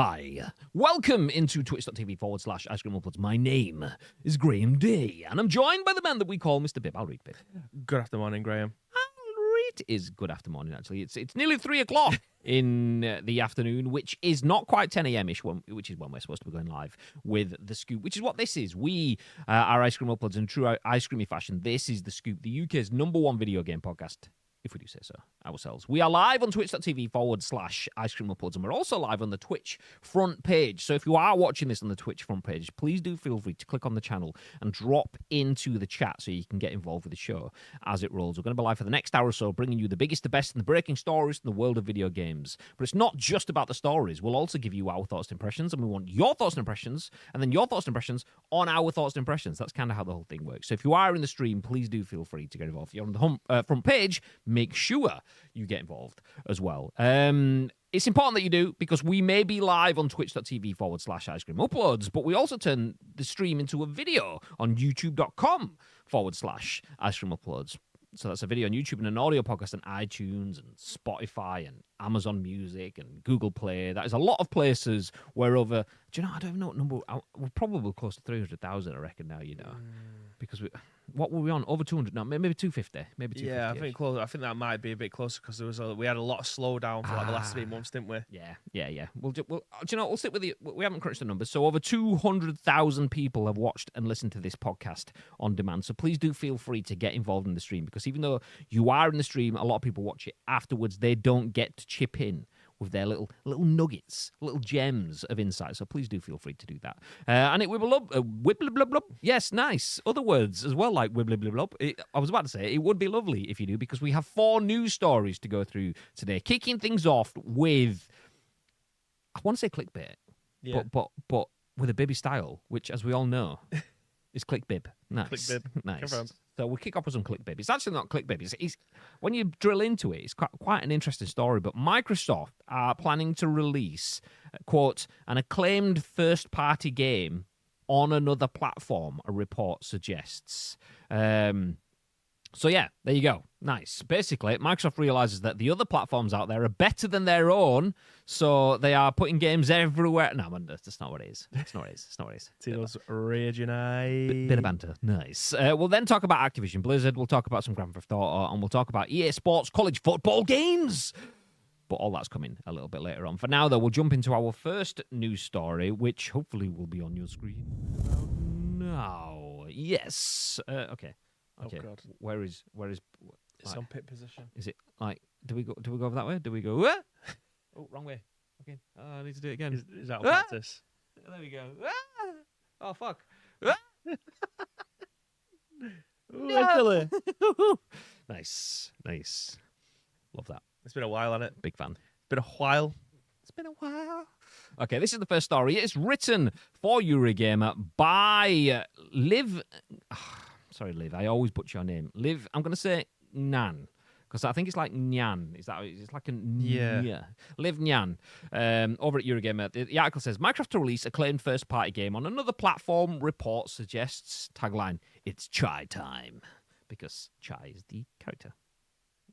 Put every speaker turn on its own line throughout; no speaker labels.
Hi, welcome into twitch.tv/Ice Cream Uploads. My name is Graham D, and I'm joined by the man that we call Mr. Bib. I'll read Bib.
Good afternoon, Graham.
I'll read is good afternoon, actually. It's nearly 3 o'clock in the afternoon, which is not quite 10 a.m.-ish, which is when we're supposed to be going live with The Scoop, which is what this is. We are Ice Cream Uploads in true ice creamy fashion. This is The Scoop, the UK's #1 video game podcast. If we do say so ourselves. We are live on twitch.tv/Ice Cream Uploads, and we're also live on the Twitch front page. So if you are watching this on the Twitch front page, please do feel free to click on the channel and drop into the chat so you can get involved with the show as it rolls. We're going to be live for the next hour or so, bringing you the biggest, the best, and the breaking stories in the world of video games. But it's not just about the stories. We'll also give you our thoughts and impressions, and we want your thoughts and impressions, and then your thoughts and impressions on our thoughts and impressions. That's kind of how the whole thing works. So if you are in the stream, please do feel free to get involved. If you're on the front page, make sure you get involved as well. It's important that you do, because we may be live on twitch.tv/Ice Cream Uploads, but we also turn the stream into a video on youtube.com/Ice Cream Uploads. So that's a video on YouTube and an audio podcast on iTunes and Spotify and Amazon Music and Google Play. That is a lot of places where over, do you know, I don't even know what number, we're probably close to 300,000, I reckon now, you know, because what were we on? Over 200 now, maybe 250, maybe 250.
Yeah, I think close. I think that might be a bit closer because we had a lot of slowdown for like the last 3 months, didn't we?
Yeah. We'll do you know, we'll sit with we haven't crunched the numbers, so over 200,000 people have watched and listened to this podcast on demand. So please do feel free to get involved in the stream, because even though you are in the stream, a lot of people watch it afterwards. They don't get to chip in with their little nuggets, little gems of insight. So please do feel free to do that. And it wibble. Yes, nice. Other words as well, like wibble. I was about to say, it would be lovely if you do, because we have 4 news stories to go through today. Kicking things off with, I want to say clickbait,
Yeah.
but with a Bibby style, which, as we all know, is clickbib. Nice.
Clickbib.
Nice.
Confirmed.
So we'll kick off with some clickbait. It's actually not clickbait. It's when you drill into it, it's quite an interesting story. But Microsoft are planning to release, quote, an acclaimed first-party game on another platform, a report suggests. So yeah, there you go. Nice. Basically, Microsoft realizes that the other platforms out there are better than their own, so they are putting games everywhere. No, that's not what it is. It's not what it is.
Tito's raging eye.
Bit of banter. Nice. We'll then talk about Activision Blizzard. We'll talk about some Grand Theft Auto, and we'll talk about EA Sports college football games. But all that's coming a little bit later on. For now, though, we'll jump into our first news story, which hopefully will be on your screen now. Yes. Okay. Okay.
Oh God.
Where is?
It's on pit position.
Is it like? Do we go over that way? Do we go? Oh, wrong way. Okay. I need to do it again.
Is that on practice?
There we go. Oh fuck.
Literally.
Nice. Love that.
It's been a while, hasn't it?
Big fan.
It's been a while.
Okay, this is the first story. It's written for Eurogamer by Liv. Sorry, Liv. I always butcher your name. Liv, I'm going to say Ngan, because I think it's like Nyan. It's like a
Yeah.
Liv Ngan, over at Eurogamer. The article says, Microsoft to release acclaimed first-party game on another platform, report suggests. Tagline, it's chai time, because chai is the character.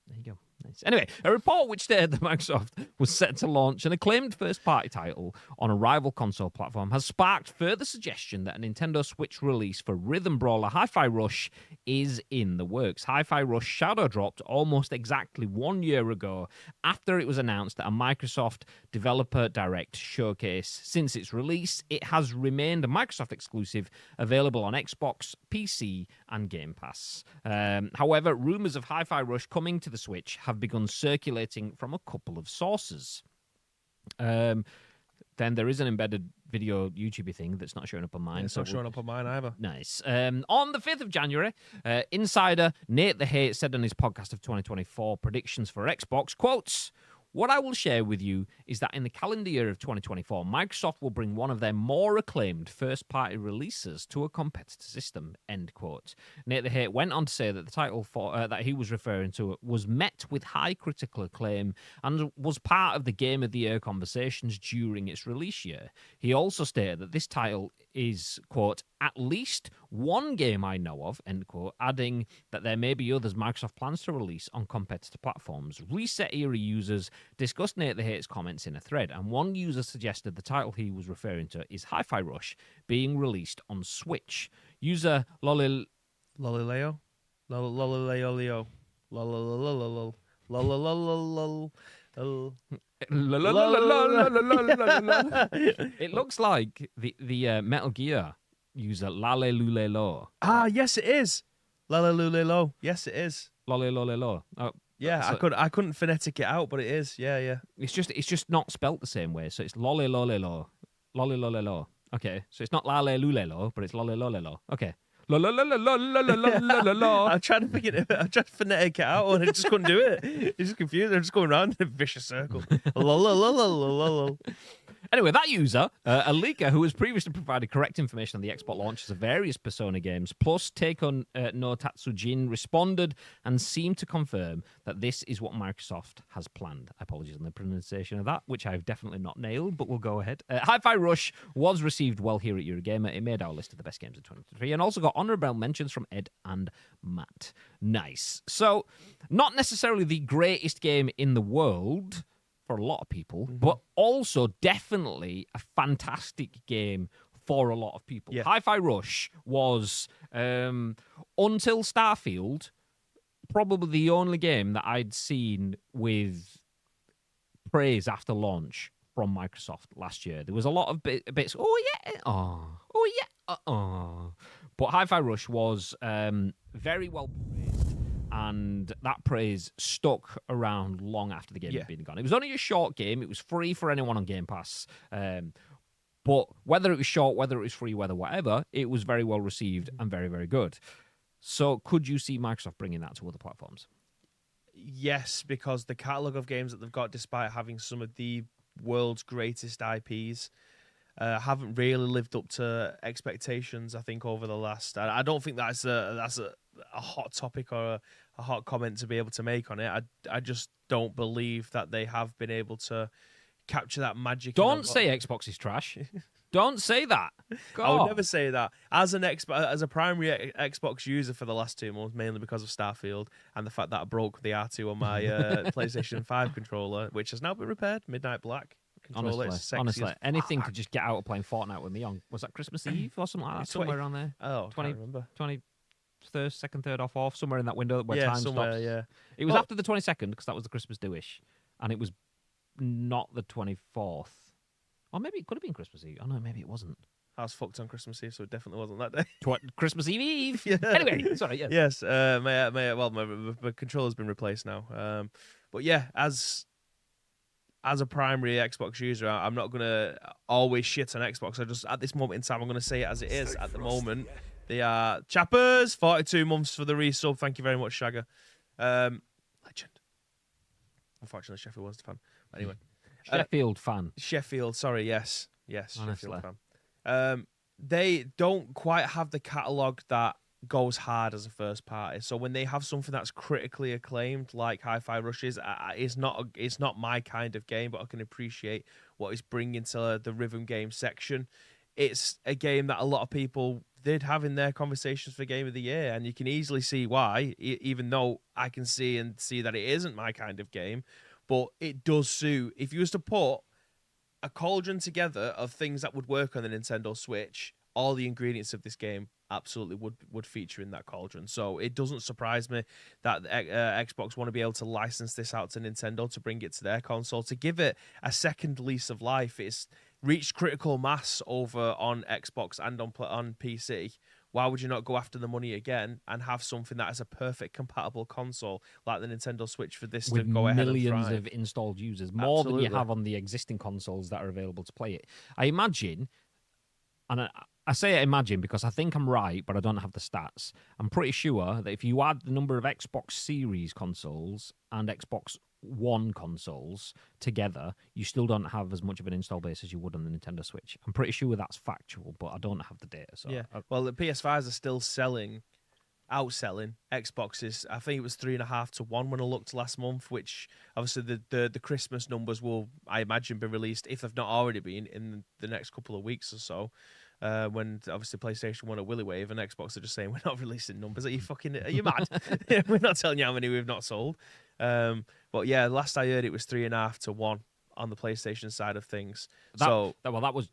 There you go. Nice. Anyway, a report which stated that Microsoft was set to launch an acclaimed first-party title on a rival console platform has sparked further suggestion that a Nintendo Switch release for rhythm brawler Hi-Fi Rush is in the works. Hi-Fi Rush shadow dropped almost exactly 1 year ago after it was announced at a Microsoft Developer Direct showcase. Since its release, it has remained a Microsoft exclusive, available on Xbox, PC, and Game Pass. However, rumors of Hi-Fi Rush coming to the Switch have begun circulating from a couple of sources. Then there is an embedded video YouTube thing that's not showing up on mine.
Yeah, it's not showing up on mine either.
Nice. On the 5th of January, insider Nate the Hate said on his podcast of 2024 predictions for Xbox, quotes, what I will share with you is that in the calendar year of 2024, Microsoft will bring one of their more acclaimed first-party releases to a competitor system, end quote. Nate the Hate went on to say that the title that he was referring to was met with high critical acclaim and was part of the Game of the Year conversations during its release year. He also stated that this title is, quote, at least one game I know of, end quote, adding that there may be others Microsoft plans to release on competitor platforms. Reset Era users discussed Nate the Hate's comments in a thread, and one user suggested the title he was referring to is Hi-Fi Rush being released on Switch. User
Lolileo? Lolileo Leo. Lolileo. Lolileo.
It looks like the Metal Gear user Lale Lule Lo.
Ah, yes, it is. Lolileo. Yes, it is.
Lole Lole Lo. Oh,
yeah, I couldn't phonetic it out, but it is. Yeah.
It's just not spelt the same way. So it's Lole Lole Lo. Lole Lole Lo. Okay, so it's not Lale Lule Lo, but it's Lole Lole Lo. Okay. La la la la la la la la la.
I'm trying to phonetic it out, and I just couldn't do it. It's just confused. I'm just going around in a vicious circle. La la la la la la.
Anyway, that user, a leaker who has previously provided correct information on the Xbox launches of various Persona games, plus Teikon no Tatsujin, responded and seemed to confirm that this is what Microsoft has planned. Apologies on the pronunciation of that, which I've definitely not nailed, but we'll go ahead. Hi-Fi Rush was received well here at Eurogamer. It made our list of the best games of 2023 and also got honourable mentions from Ed and Matt. Nice. So, not necessarily the greatest game in the world for a lot of people, but also definitely a fantastic game for a lot of people.
Yeah.
Hi-Fi Rush was, until Starfield, probably the only game that I'd seen with praise after launch from Microsoft last year. There was a lot of bits, but Hi-Fi Rush was very well praised. And that praise stuck around long after the game had been gone. It was only a short game. It was free for anyone on Game Pass. But whether it was short, whether it was free, whatever, it was very well received and very, very good. So could you see Microsoft bringing that to other platforms?
Yes, because the catalogue of games that they've got, despite having some of the world's greatest IPs, haven't really lived up to expectations, I think, over the last... I don't think that's a hot topic or a hot comment to be able to make on it. I just don't believe that they have been able to capture that magic.
Don't say Xbox is trash. Don't say that. God.
I would never say that. As a primary Xbox user for the last 2 months, mainly because of Starfield and the fact that I broke the R2 on my PlayStation 5 controller, which has now been repaired, Midnight Black.
Honestly, anything to just get out of playing Fortnite with me on. Was that Christmas Eve or something like that? Somewhere around there.
Oh, 20, I can't remember.
21st, second, third, or fourth, somewhere in that window where time stops.
Yeah.
It was after the 22nd because that was the Christmas do-ish, and it was not the 24th. Or maybe it could have been Christmas Eve. Oh no, maybe it wasn't.
I was fucked on Christmas Eve, so it definitely wasn't that day.
Christmas Eve.
Yeah.
Anyway, sorry. Yes.
Yes. My controller's been replaced now. But yeah, as a primary Xbox user, I'm not gonna always shit on Xbox. I just at this moment in time, I'm gonna say it as it is. At the moment, they are chappers. 42 months for the resub. Thank you very much, Shagger. Legend. Unfortunately, Sheffield wasn't a fan. But anyway,
Sheffield.
Sorry. Yes.
Honestly.
Sheffield fan. They don't quite have the catalogue that goes hard as a first party. So when they have something that's critically acclaimed, like Hi-Fi Rush is, it's not my kind of game, but I can appreciate what it's bringing to the rhythm game section. It's a game that a lot of people did have in their conversations for Game of the Year, and you can easily see why, even though I can see that it isn't my kind of game, but it does suit. If you was to put a cauldron together of things that would work on the Nintendo Switch, all the ingredients of this game absolutely would feature in that cauldron. So it doesn't surprise me that Xbox want to be able to license this out to Nintendo to bring it to their console, to give it a second lease of life. It's reached critical mass over on Xbox and on PC. Why would you not go after the money again and have something that is a perfect compatible console like the Nintendo Switch for this
with
to go ahead and
millions
thrive?
of installed users, more than you have on the existing consoles that are available to play it? I imagine, and I say imagine because I think I'm right, but I don't have the stats. I'm pretty sure that if you add the number of Xbox Series consoles and Xbox One consoles together, you still don't have as much of an install base as you would on the Nintendo Switch. I'm pretty sure that's factual, but I don't have the data. So
yeah. Well, the PS5s are still outselling Xboxes. I think it was 3.5 to 1 when I looked last month, which obviously the Christmas numbers will, I imagine, be released, if they've not already been, in the next couple of weeks or so. when obviously PlayStation won a Willy Wave and Xbox are just saying we're not releasing numbers. Are you mad? We're not telling you how many we've not sold. But yeah, last I heard it was 3.5 to 1 on the PlayStation side of things. I
was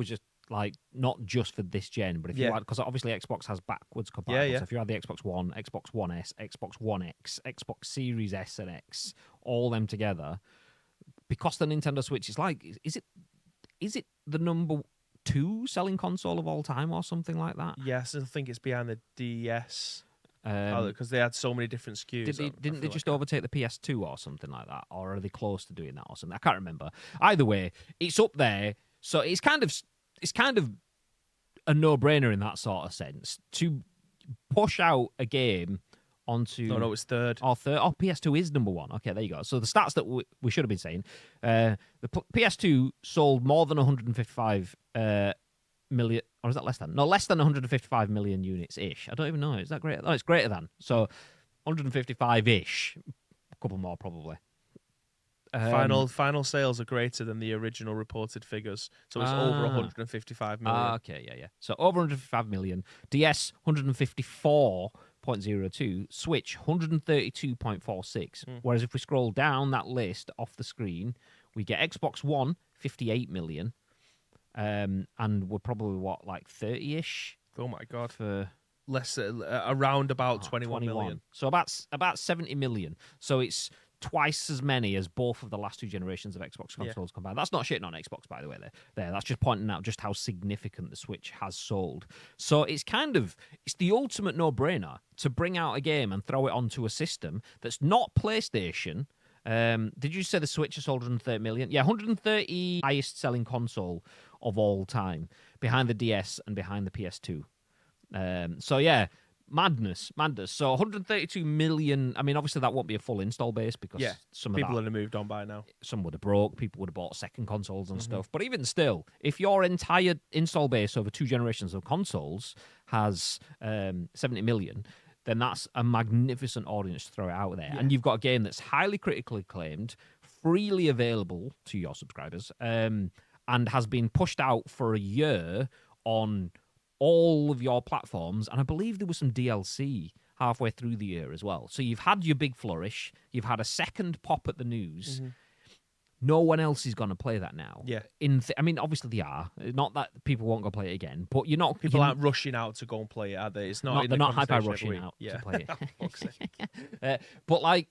just like not just for this gen, but if you had, because obviously Xbox has backwards compatible. So if you had the Xbox One, Xbox One S, Xbox One X, Xbox Series S and X, all them together, because the Nintendo Switch is like, is it the number 2 selling console of all time or something like that?
Yes, I think it's behind the DS. Because they had so many different SKUs.
Didn't they just overtake the PS2 or something like that? Or are they close to doing that or something? I can't remember. Either way, it's up there. So it's kind of a no-brainer in that sort of sense to push out a game onto...
No, it's third.
Oh, PS2 is number 1. Okay, there you go. So the stats that we should have been saying, the PS2 sold more than 155 million, or is that less than? No, less than 155 million units-ish. I don't even know. Is that greater? Oh, it's greater than. So 155-ish. A couple more, probably.
Final sales are greater than the original reported figures. So it's over 155 million.
Okay, yeah. So over 155 million. DS, 154.02. Switch, 132.46. Whereas if we scroll down that list off the screen, we get Xbox One, 58 million. And we're probably like 30-ish.
Oh my god!
For
less around about 21 million.
So about 70 million. So it's twice as many as both of the last 2 generations of Xbox consoles combined. That's not shitting on Xbox, by the way. There, that's just pointing out just how significant the Switch has sold. So it's the ultimate no-brainer to bring out a game and throw it onto a system that's not PlayStation. Did you say the Switch has sold 130 million? Yeah, 130 highest selling console of all time, behind the DS and behind the PS2. So yeah, madness. So 132 million. I mean, obviously that won't be a full install base because some
people would have moved on by now.
Some would have broke. People would have bought second consoles and stuff. But even still, if your entire install base over 2 generations of consoles has 70 million, then that's a magnificent audience to throw it out there. Yeah. And you've got a game that's highly critically acclaimed, freely available to your subscribers, and has been pushed out for a year on all of your platforms. And I believe there was some DLC halfway through the year as well. So you've had your big flourish. You've had a second pop at the news. Mm-hmm. No one else is going to play that now.
Yeah.
I mean, obviously they are. Not that people won't go play it again, but
People aren't rushing out to go and play it, are they? It's not.
They're not hi-fi rushing out to play it. But like,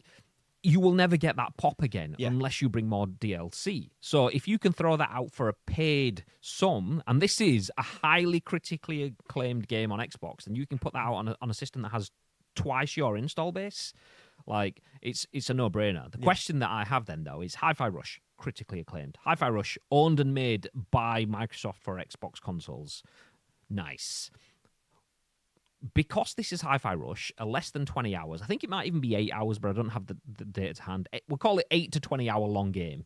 you will never get that pop again unless you bring more DLC. So if you can throw that out for a paid sum, and this is a highly critically acclaimed game on Xbox, and you can put that out on a system that has twice your install base. Like, it's a no-brainer. The question that I have then, though, is Hi-Fi Rush, critically acclaimed. Hi-Fi Rush, owned and made by Microsoft for Xbox consoles. Nice. Because this is Hi-Fi Rush, less than 20 hours. I think it might even be 8 hours, but I don't have the data to hand. We'll call it 8 to 20-hour long game.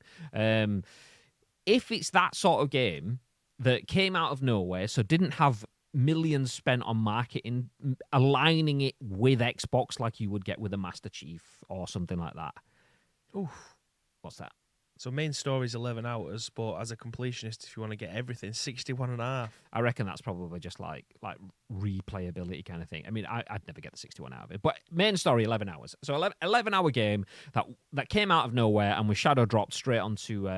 If it's that sort of game that came out of nowhere, so didn't have millions spent on marketing, aligning it with Xbox like you would get with a Master Chief or something like that.
Oof.
What's that?
So main story is 11 hours, but as a completionist, if you want to get everything, 61.5.
I reckon that's probably just like replayability kind of thing. I mean, I'd never get the 61 out of it. But main story, 11 hours. So 11-hour game that came out of nowhere and was shadow dropped straight onto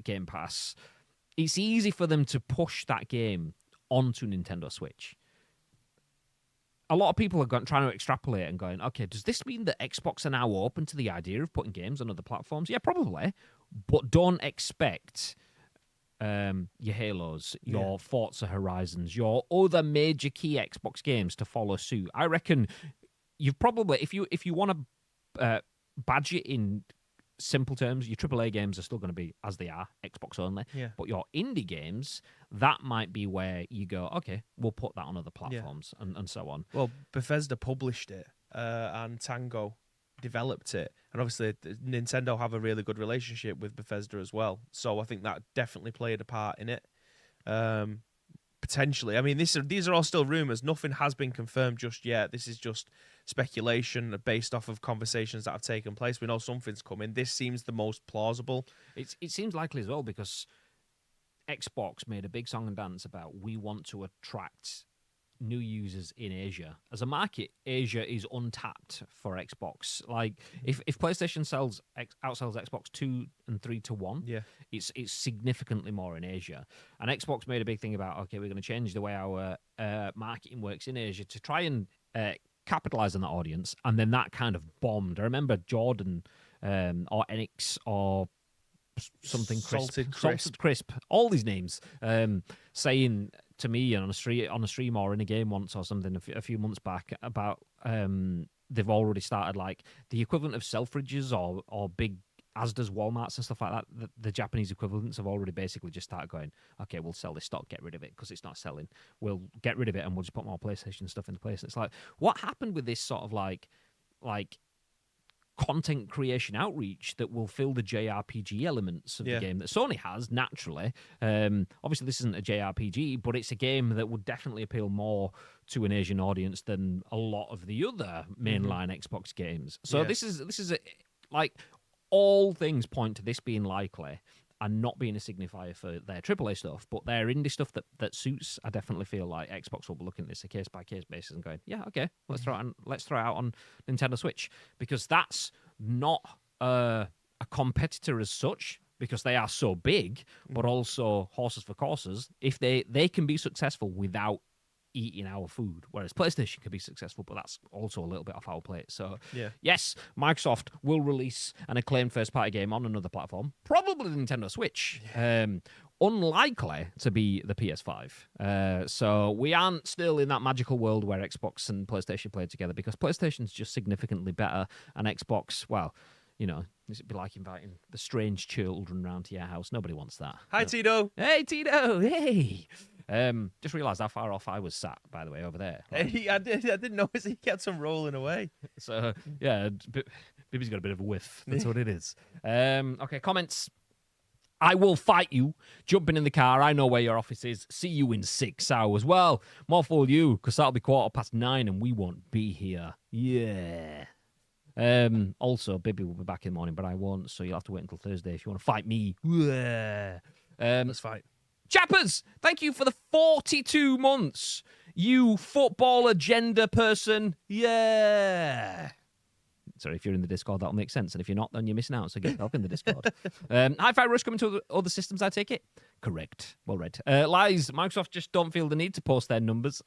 Game Pass. It's easy for them to push that game onto Nintendo Switch. A lot of people are trying to extrapolate and going, okay, does this mean that Xbox are now open to the idea of putting games on other platforms? Yeah, probably. But don't expect your Halos, your Forza Horizons, your other major key Xbox games to follow suit. I reckon you've probably, if you want to badge it in simple terms, your AAA games are still going to be as they are, Xbox only.
Yeah.
But your indie games, that might be where you go, okay, we'll put that on other platforms and so on.
Well, Bethesda published it and Tango developed it. And obviously, Nintendo have a really good relationship with Bethesda as well. So I think that definitely played a part in it. Potentially. I mean, these are all still rumours. Nothing has been confirmed just yet. This is just speculation based off of conversations that have taken place. We know something's coming. This seems the most plausible.
It seems likely as well because Xbox made a big song and dance about we want to attract new users in Asia. As a market, Asia is untapped for Xbox. Like if PlayStation outsells Xbox 2 and 3 to 1, it's significantly more in Asia. And Xbox made a big thing about, okay, we're going to change the way our marketing works in Asia to try and capitalize on that audience. And then that kind of bombed. I remember Jordan or Enix or something Salted Crisp, all these names, saying to me on a stream or in a game once or something a few months back about they've already started like the equivalent of Selfridges or big Asda's, Walmarts and stuff like that. The Japanese equivalents have already basically just started going, okay, we'll sell this stock, get rid of it because it's not selling. We'll get rid of it and we'll just put more PlayStation stuff into place. And it's like, what happened with this sort of like content creation outreach that will fill the JRPG elements of the game that Sony has naturally. Obviously, this isn't a JRPG, but it's a game that would definitely appeal more to an Asian audience than a lot of the other mainline Xbox games. So this is like all things point to this being likely and not being a signifier for their AAA stuff, but their indie stuff that suits. I definitely feel like Xbox will be looking at this a case by case basis and going, yeah, okay, let's throw it out on Nintendo Switch, because that's not a competitor as such, because they are so big, but also horses for courses. If they can be successful without eating our food, whereas PlayStation can be successful, but that's also a little bit off our plate. So yes, Microsoft will release an acclaimed first-party game on another platform, probably the Nintendo Switch. Unlikely to be the PS5. So we aren't still in that magical world where Xbox and PlayStation play together, because PlayStation's just significantly better, and Xbox, well, you know, it'd be like inviting the strange children round to your house. Nobody wants that.
Hi, Tito.
Hey, Tito. Hey. Just realised how far off I was sat, by the way, over there. Like,
Hey, I didn't notice he kept on rolling away.
So, yeah, Bibby's got a bit of a whiff. That's what it is. Okay, comments. I will fight you. Jumping in the car. I know where your office is. See you in 6 hours. Well, more fool you, because that'll be 9:15 and we won't be here. Yeah. Also, Bibby will be back in the morning, but I won't, so you'll have to wait until Thursday if you want to fight me.
Let's fight.
Chappers, thank you for the 42 months. You football agenda person. Yeah. Sorry, if you're in the Discord, that'll make sense. And if you're not, then you're missing out, so get help in the Discord. Hi-Fi Rush coming to other systems, I take it? Correct. Well read. Lies, Microsoft just don't feel the need to post their numbers.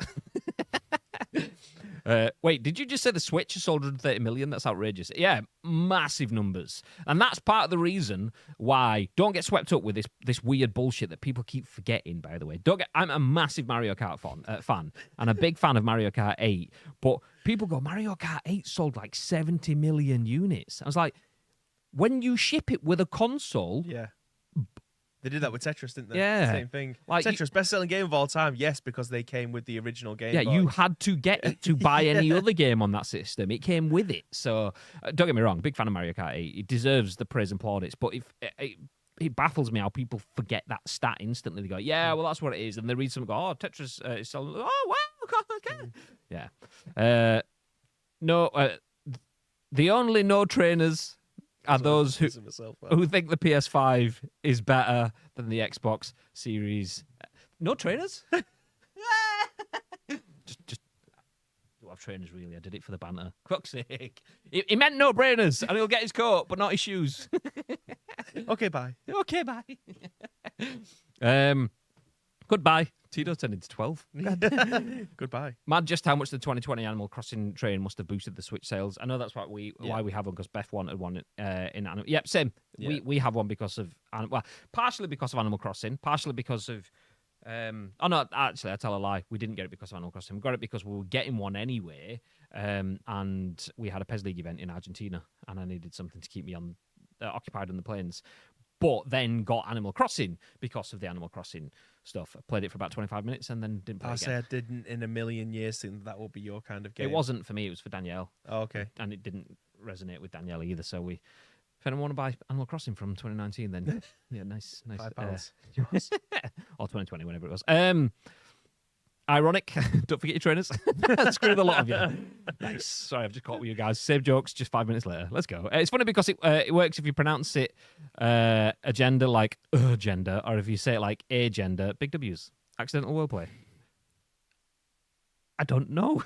Wait, did you just say the Switch has sold 130 million? That's outrageous. Yeah, massive numbers. And that's part of the reason why, don't get swept up with this weird bullshit that people keep forgetting, by the way. I'm a massive Mario Kart fan and a big fan of Mario Kart 8. But people go, Mario Kart 8 sold like 70 million units. I was like, when you ship it with a console...
Yeah. They did that with Tetris, didn't they?
Yeah.
Same thing.
Like,
Tetris, best-selling game of all time, yes, because they came with the original Game Boy.
Yeah, you had to get it to buy any other game on that system. It came with it. So, don't get me wrong, big fan of Mario Kart 8. It deserves the praise and plaudits, but it baffles me how people forget that stat instantly. They go, yeah, well, that's what it is. And they read something and go, oh, Tetris is selling. Oh, wow, okay. Yeah. The only no trainers are those who think the PS5 is better than the Xbox Series. No trainers? just don't have trainers, really. I did it for the banter. Fuck's sake. He meant no brainers, and he'll get his coat, but not his shoes.
Okay, bye.
Okay, bye. Goodbye. Tito turned into 12.
Goodbye.
Mad just how much the 2020 Animal Crossing train must have boosted the Switch sales. I know that's why we have one, because Beth wanted one in Animal. Yep, same. Yeah. We have one because of, partially because of Animal Crossing, partially because of. Oh no, actually, I tell a lie. We didn't get it because of Animal Crossing. We got it because we were getting one anyway, and we had a PES League event in Argentina, and I needed something to keep me occupied on the planes. But then got Animal Crossing because of the Animal Crossing stuff. I played it for about 25 minutes and then didn't play it again.
I didn't in a million years think that would be your kind of game.
It wasn't for me, it was for Danielle.
Oh, okay.
And it didn't resonate with Danielle either, so if anyone want to buy Animal Crossing from 2019, then yeah, nice.
£5.
Or 2020, whenever it was. Ironic. Don't forget your trainers. Screw the lot of you. Nice. Sorry, I've just caught with you guys. Same jokes, just 5 minutes later. Let's go. It's funny because it works if you pronounce it agenda like gender, or if you say it like agenda, big W's. Accidental wordplay. I don't know.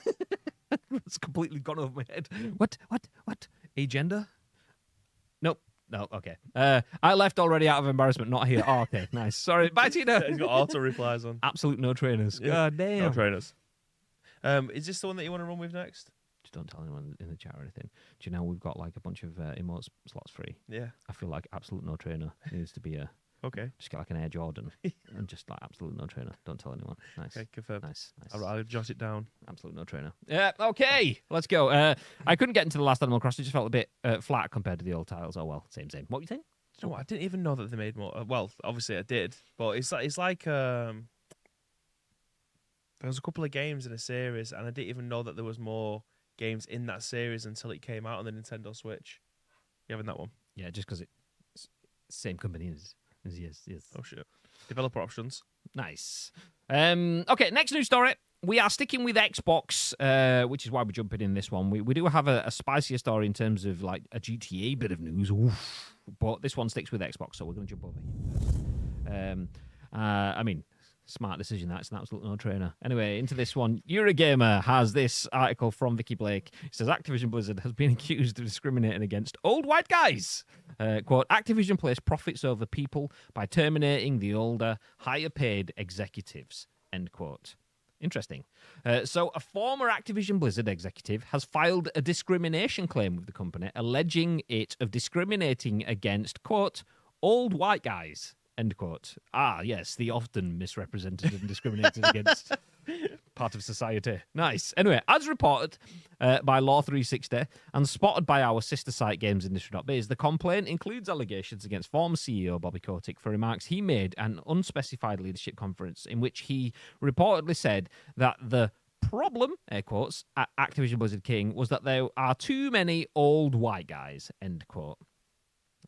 It's completely gone over my head. What? Agenda? Nope. No, okay. I left already out of embarrassment, not here. Oh, okay, nice. Sorry. Bye, Tina.
He's got auto replies on.
Absolute no trainers.
Yeah.
God damn.
No trainers. Is this the one that you want to run with next?
Just don't tell anyone in the chat or anything. Do you know we've got like a bunch of emote slots free?
Yeah.
I feel like absolute no trainer needs to be a...
Okay.
Just get like an Air Jordan and just like absolute no trainer. Don't tell anyone. Nice.
Okay, confirmed.
Nice.
I'll jot it down.
Absolute no trainer. Yeah, okay. Let's go. I couldn't get into the last Animal Crossing. It just felt a bit flat compared to the old titles. Oh, well, same. What were you saying?
You know what? I didn't even know that they made more. Well, obviously I did, but it's like there was a couple of games in a series, and I didn't even know that there was more games in that series until it came out on the Nintendo Switch. You having that one?
Yeah, just because it's same company as yes.
Oh shit! Developer options.
Nice. Okay, next news story. We are sticking with Xbox, which is why we're jumping in this one. We do have a spicier story in terms of like a GTA bit of news. Oof. But this one sticks with Xbox, so we're going to jump over here first. I mean, smart decision. That's an absolute no-trainer. Anyway, into this one. Eurogamer has this article from Vikki Blake. It says Activision Blizzard has been accused of discriminating against old white guys. Quote, Activision placed profits over people by terminating the older, higher-paid executives. End quote. Interesting. So a former Activision Blizzard executive has filed a discrimination claim with the company, alleging it of discriminating against, quote, old white guys, end quote. Ah, yes, the often misrepresented and discriminated against part of society. Nice. Anyway, as reported by Law 360 and spotted by our sister site GamesIndustry.biz, the complaint includes allegations against former CEO Bobby Kotick for remarks he made at an unspecified leadership conference in which he reportedly said that the problem, air quotes, at Activision Blizzard King was that there are too many old white guys, end quote.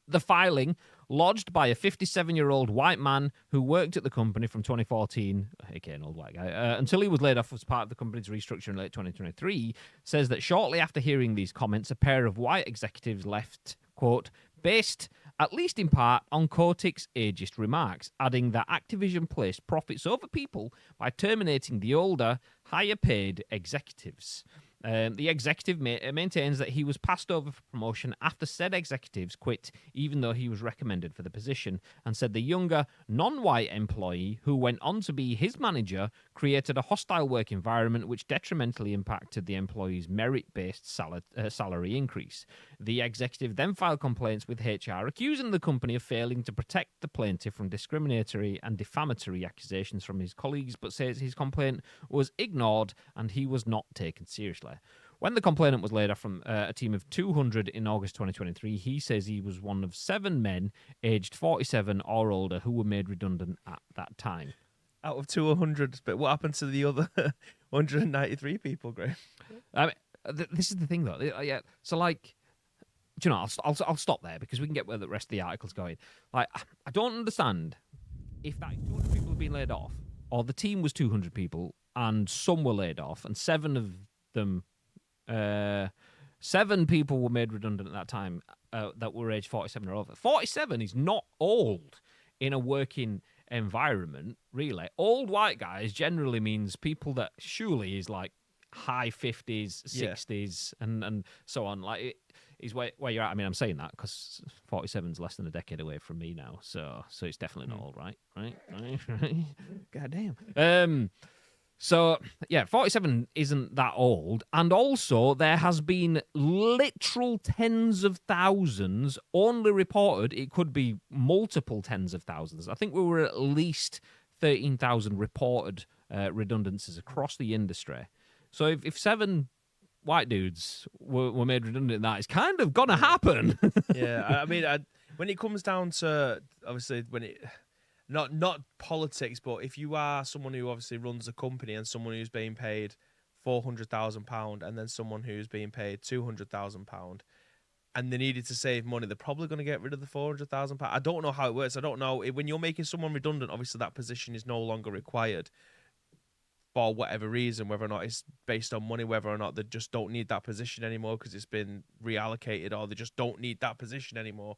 The filing, lodged by a 57-year-old white man who worked at the company from 2014, aka an old white guy, until he was laid off as part of the company's restructure in late 2023, says that shortly after hearing these comments, a pair of white executives left, quote, based, at least in part, on Kotick's ageist remarks, adding that Activision placed profits over people by terminating the older, higher-paid executives. The executive maintains that he was passed over for promotion after said executives quit, even though he was recommended for the position, and said the younger, non-white employee, who went on to be his manager, created a hostile work environment which detrimentally impacted the employee's merit-based salary increase. The executive then filed complaints with HR, accusing the company of failing to protect the plaintiff from discriminatory and defamatory accusations from his colleagues, but says his complaint was ignored and he was not taken seriously. When the complainant was laid off from a team of 200 in August 2023, he says he was one of 7 men aged 47 or older who were made redundant at that time.
Out of 200, but what happened to the other 193 people, Graham?
I mean, this is the thing, though. Yeah, so, like, do you know, I'll stop there because we can get where the rest of the article's going. Like, I don't understand if that 200 people have been laid off, or the team was 200 people and some were laid off, and 7 of them, 7 people were made redundant at that time that were aged 47 or over. 47 is not old in a working environment, really. Old white guys generally means people that surely is like high 50s, 60s, and so on. Like, it is where you're at. I mean, I'm saying that because 47's less than a decade away from me now, so it's definitely not old, right? God damn. So, yeah, 47 isn't that old. And also, there has been literal tens of thousands only reported. It could be multiple tens of thousands. I think we were at least 13,000 reported redundancies across the industry. So if 7 white dudes were made redundant, that is kind of going to happen.
Yeah, I mean, when it comes down to, obviously, when it... Not politics, but if you are someone who obviously runs a company and someone who's being paid £400,000 and then someone who's being paid £200,000 and they needed to save money, they're probably going to get rid of the £400,000. I don't know how it works. I don't know. When you're making someone redundant, obviously that position is no longer required. for whatever reason, whether or not it's based on money, whether or not they just don't need that position anymore because it's been reallocated, or they just don't need that position anymore.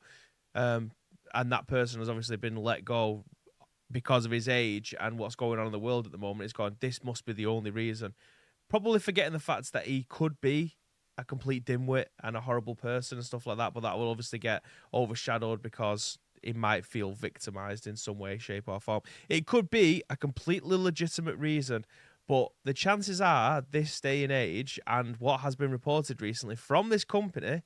And that person has obviously been let go because of his age and what's going on in the world at the moment. It's gone, this must be the only reason. Probably forgetting the fact that he could be a complete dimwit and a horrible person and stuff like that, but that will obviously get overshadowed because he might feel victimized in some way, shape, or form. It could be a completely legitimate reason, but the chances are, this day and age, and what has been reported recently from this company,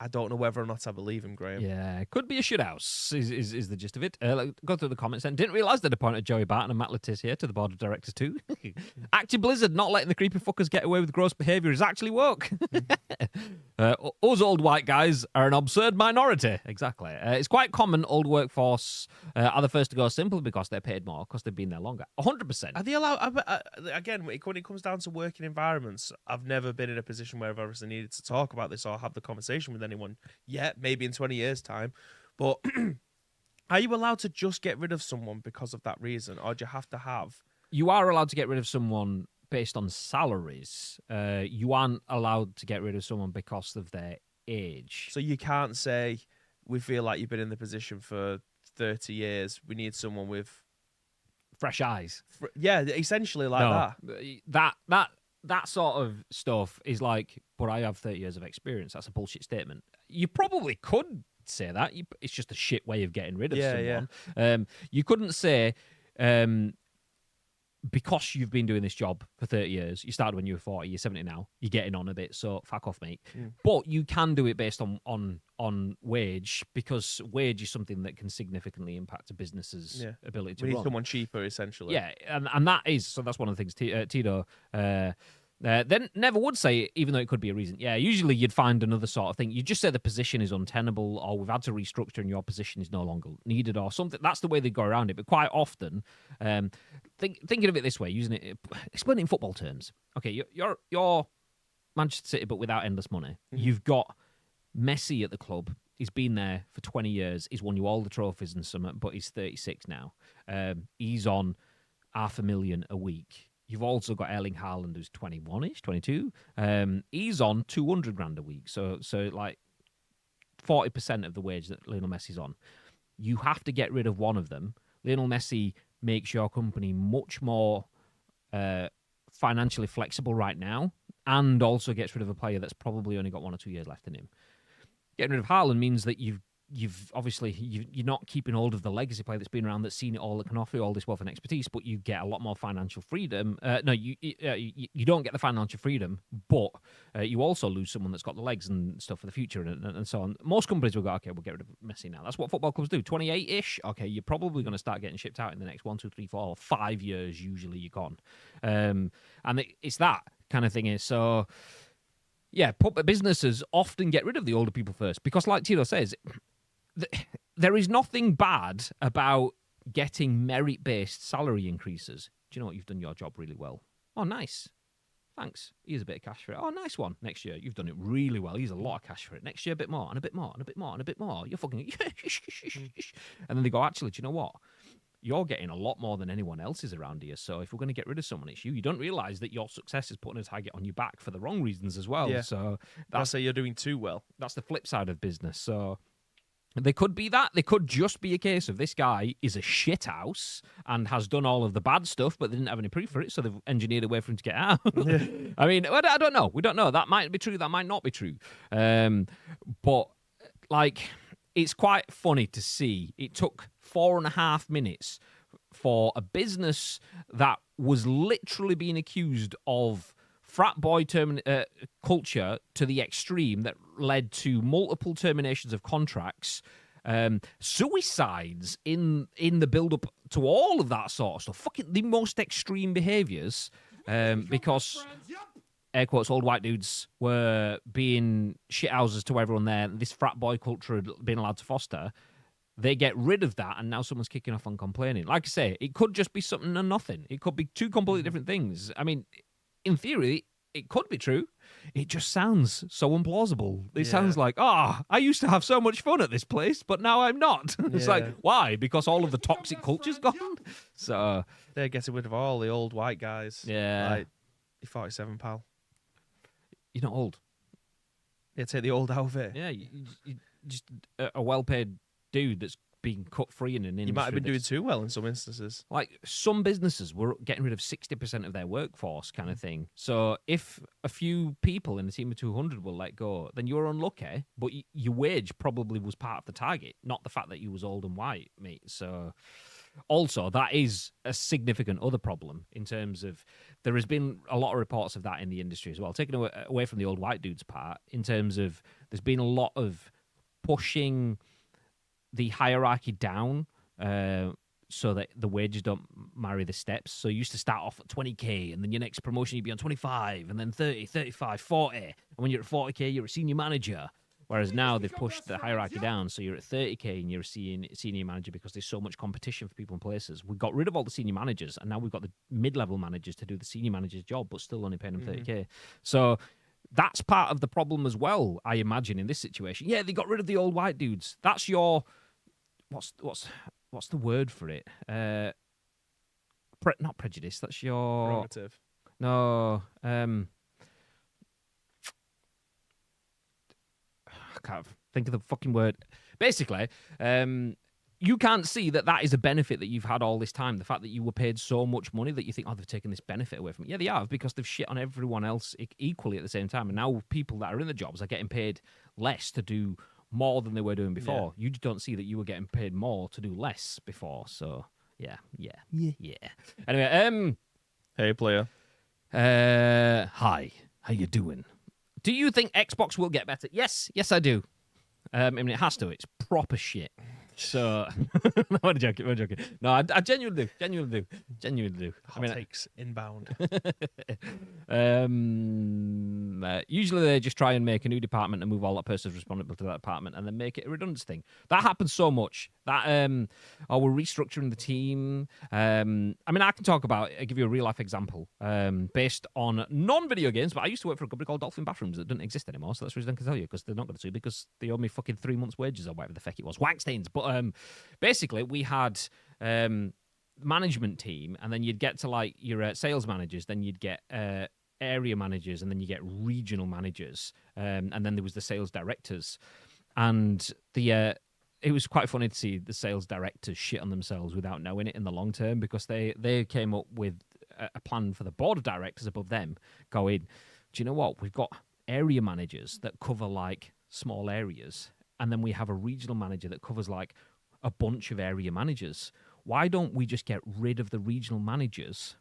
I don't know whether or not I believe him, Graham.
Yeah, it could be a shithouse, is the gist of it. Go through the comments then. Didn't realise they'd appointed Joey Barton and Matt Letizia to the board of directors too. Activision Blizzard not letting the creepy fuckers get away with gross behaviour is actually woke. Us old white guys are an absurd minority. Exactly. It's quite common old workforce are the first to go simply because they're paid more because they've been there longer. 100%.
Are they allowed? Again, when it comes down to working environments, I've never been in a position where I've obviously needed to talk about this or have the conversation with anyone yet, maybe in 20 years' time. But are you allowed to just get rid of someone because of that reason, or do you have to have...
You are allowed to get rid of someone based on salaries. You aren't allowed to get rid of someone because of their age.
So you can't say, we feel like you've been in the position for 30 years, we need someone with...
fresh eyes.
Yeah, essentially like that.
That sort of stuff is like, but I have 30 years of experience. That's a bullshit statement. You probably could say that. It's just a shit way of getting rid of someone. Yeah. You couldn't say, because you've been doing this job for 30 years, you started when you were 40, you're 70 now, you're getting on a bit, so fuck off, mate. But you can do it based on wage, because wage is something that can significantly impact a business's ability to run.
We need someone cheaper, essentially.
Yeah, and that is, so that's one of the things Tito then never would say, even though it could be a reason. Yeah, usually you'd find another sort of thing. You just say the position is untenable, or we've had to restructure and your position is no longer needed, or something. That's the way they go around it. But quite often, thinking of it this way, using it, explaining it in football terms. Okay, you're Manchester City, but without endless money. You've got Messi at the club. He's been there for 20 years. He's won you all the trophies and something, but he's 36 now. He's on $500,000 a week. You've also got Erling Haaland, who's 21-ish, 22. He's on $200,000 a week. So like 40% of the wage that Lionel Messi's on. You have to get rid of one of them. Lionel Messi makes your company much more financially flexible right now, and also gets rid of a player that's probably only got 1 or 2 years left in him. Getting rid of Haaland means that you're not keeping hold of the legacy player that's been around, that's seen it all, that can offer you all this wealth and expertise, but you get a lot more financial freedom. You don't get the financial freedom, but you also lose someone that's got the legs and stuff for the future and so on. Most companies will go, okay, we'll get rid of Messi now. That's what football clubs do. 28-ish, okay, you're probably going to start getting shipped out in the next 1, 2, 3, 4, 5 years. Usually you're gone, and it's that kind of thing. Is so. Yeah, businesses often get rid of the older people first because, like Tito says, there is nothing bad about getting merit-based salary increases. Do you know what? You've done your job really well. Oh, nice. Thanks. Here's a bit of cash for it. Oh, nice one. Next year, you've done it really well. Here's a lot of cash for it. Next year, a bit more, and a bit more, and a bit more, and a bit more. You're fucking... And then they go, actually, do you know what? You're getting a lot more than anyone else is around here. So if we're going to get rid of someone, it's you. You don't realise that your success is putting a target on your back for the wrong reasons as well.
Yeah.
So
that's say you're doing too well.
That's the flip side of business. So they could be that. They could just be a case of this guy is a shithouse and has done all of the bad stuff, but they didn't have any proof for it, so they've engineered a way for him to get out. Yeah. I mean, I don't know. We don't know. That might be true. That might not be true. But like, it's quite funny to see. It took 4.5 minutes for a business that was literally being accused of frat boy culture to the extreme that led to multiple terminations of contracts, suicides in the build-up to all of that sort of stuff. Fucking the most extreme behaviours, because... air quotes, old white dudes were being shithouses to everyone there. This frat boy culture had been allowed to foster. They get rid of that, and now someone's kicking off and complaining. Like I say, it could just be something and nothing. It could be two completely different things. I mean, in theory, it could be true. It just sounds so implausible. It sounds like, I used to have so much fun at this place, but now I'm not. It's like, why? Because all of the toxic culture's gone? So
they're getting rid of all the old white guys.
Yeah.
Like, you're 47, pal.
You're not old.
Yeah, take the old out of it.
Yeah, you just a well-paid dude that's being cut free in an industry.
You might have been doing too well in some instances.
Like, some businesses were getting rid of 60% of their workforce kind of thing. So if a few people in a team of 200 will let go, then you're unlucky, but your wage probably was part of the target, not the fact that you was old and white, mate. So also, that is a significant other problem in terms of there has been a lot of reports of that in the industry as well, taken away from the old white dude's part, in terms of there's been a lot of pushing the hierarchy down so that the wages don't marry the steps. So you used to start off at 20k, and then your next promotion you'd be on 25, and then 30, 35, 40. And when you're at 40k, you're a senior manager. Whereas now they've pushed the hierarchy down, so you're at 30k and you're a senior manager because there's so much competition for people in places. We got rid of all the senior managers, and now we've got the mid-level managers to do the senior manager's job, but still only paying them 30k. So that's part of the problem as well, I imagine, in this situation. Yeah, they got rid of the old white dudes. That's your... What's the word for it? Not prejudice. That's your
Prerogative.
No. I can't think of the fucking word. Basically, you can't see that is a benefit that you've had all this time. The fact that you were paid so much money that you think, they've taken this benefit away from you. Yeah, they have, because they've shit on everyone else equally at the same time. And now people that are in the jobs are getting paid less to do more than they were doing before. You just don't see that you were getting paid more to do less before. So yeah. Anyway,
hey player.
Hi, how you doing? Do you think Xbox will get better? Yes, I do. I mean, it has to. It's proper shit. So, no, I'm joking. No, I genuinely do.
Hot takes inbound.
Usually they just try and make a new department and move all that persons responsible to that department and then make it a redundancy thing. That happens so much. That we're restructuring the team. I mean, I can talk about. I'll give you a real life example based on non-video games. But I used to work for a company called Dolphin Bathrooms that doesn't exist anymore. So that's the reason I can tell you, because they're not going to, because they owe me fucking 3 months' wages or whatever the feck it was. Whackstains. But basically, we had management team, and then you'd get to like your sales managers, then you'd get area managers, and then you get regional managers, and then there was the sales directors, and it was quite funny to see the sales directors shit on themselves without knowing it in the long term, because they came up with a plan for the board of directors above them, going, do you know what, we've got area managers that cover like small areas, and then we have a regional manager that covers like a bunch of area managers. Why don't we just get rid of the regional managers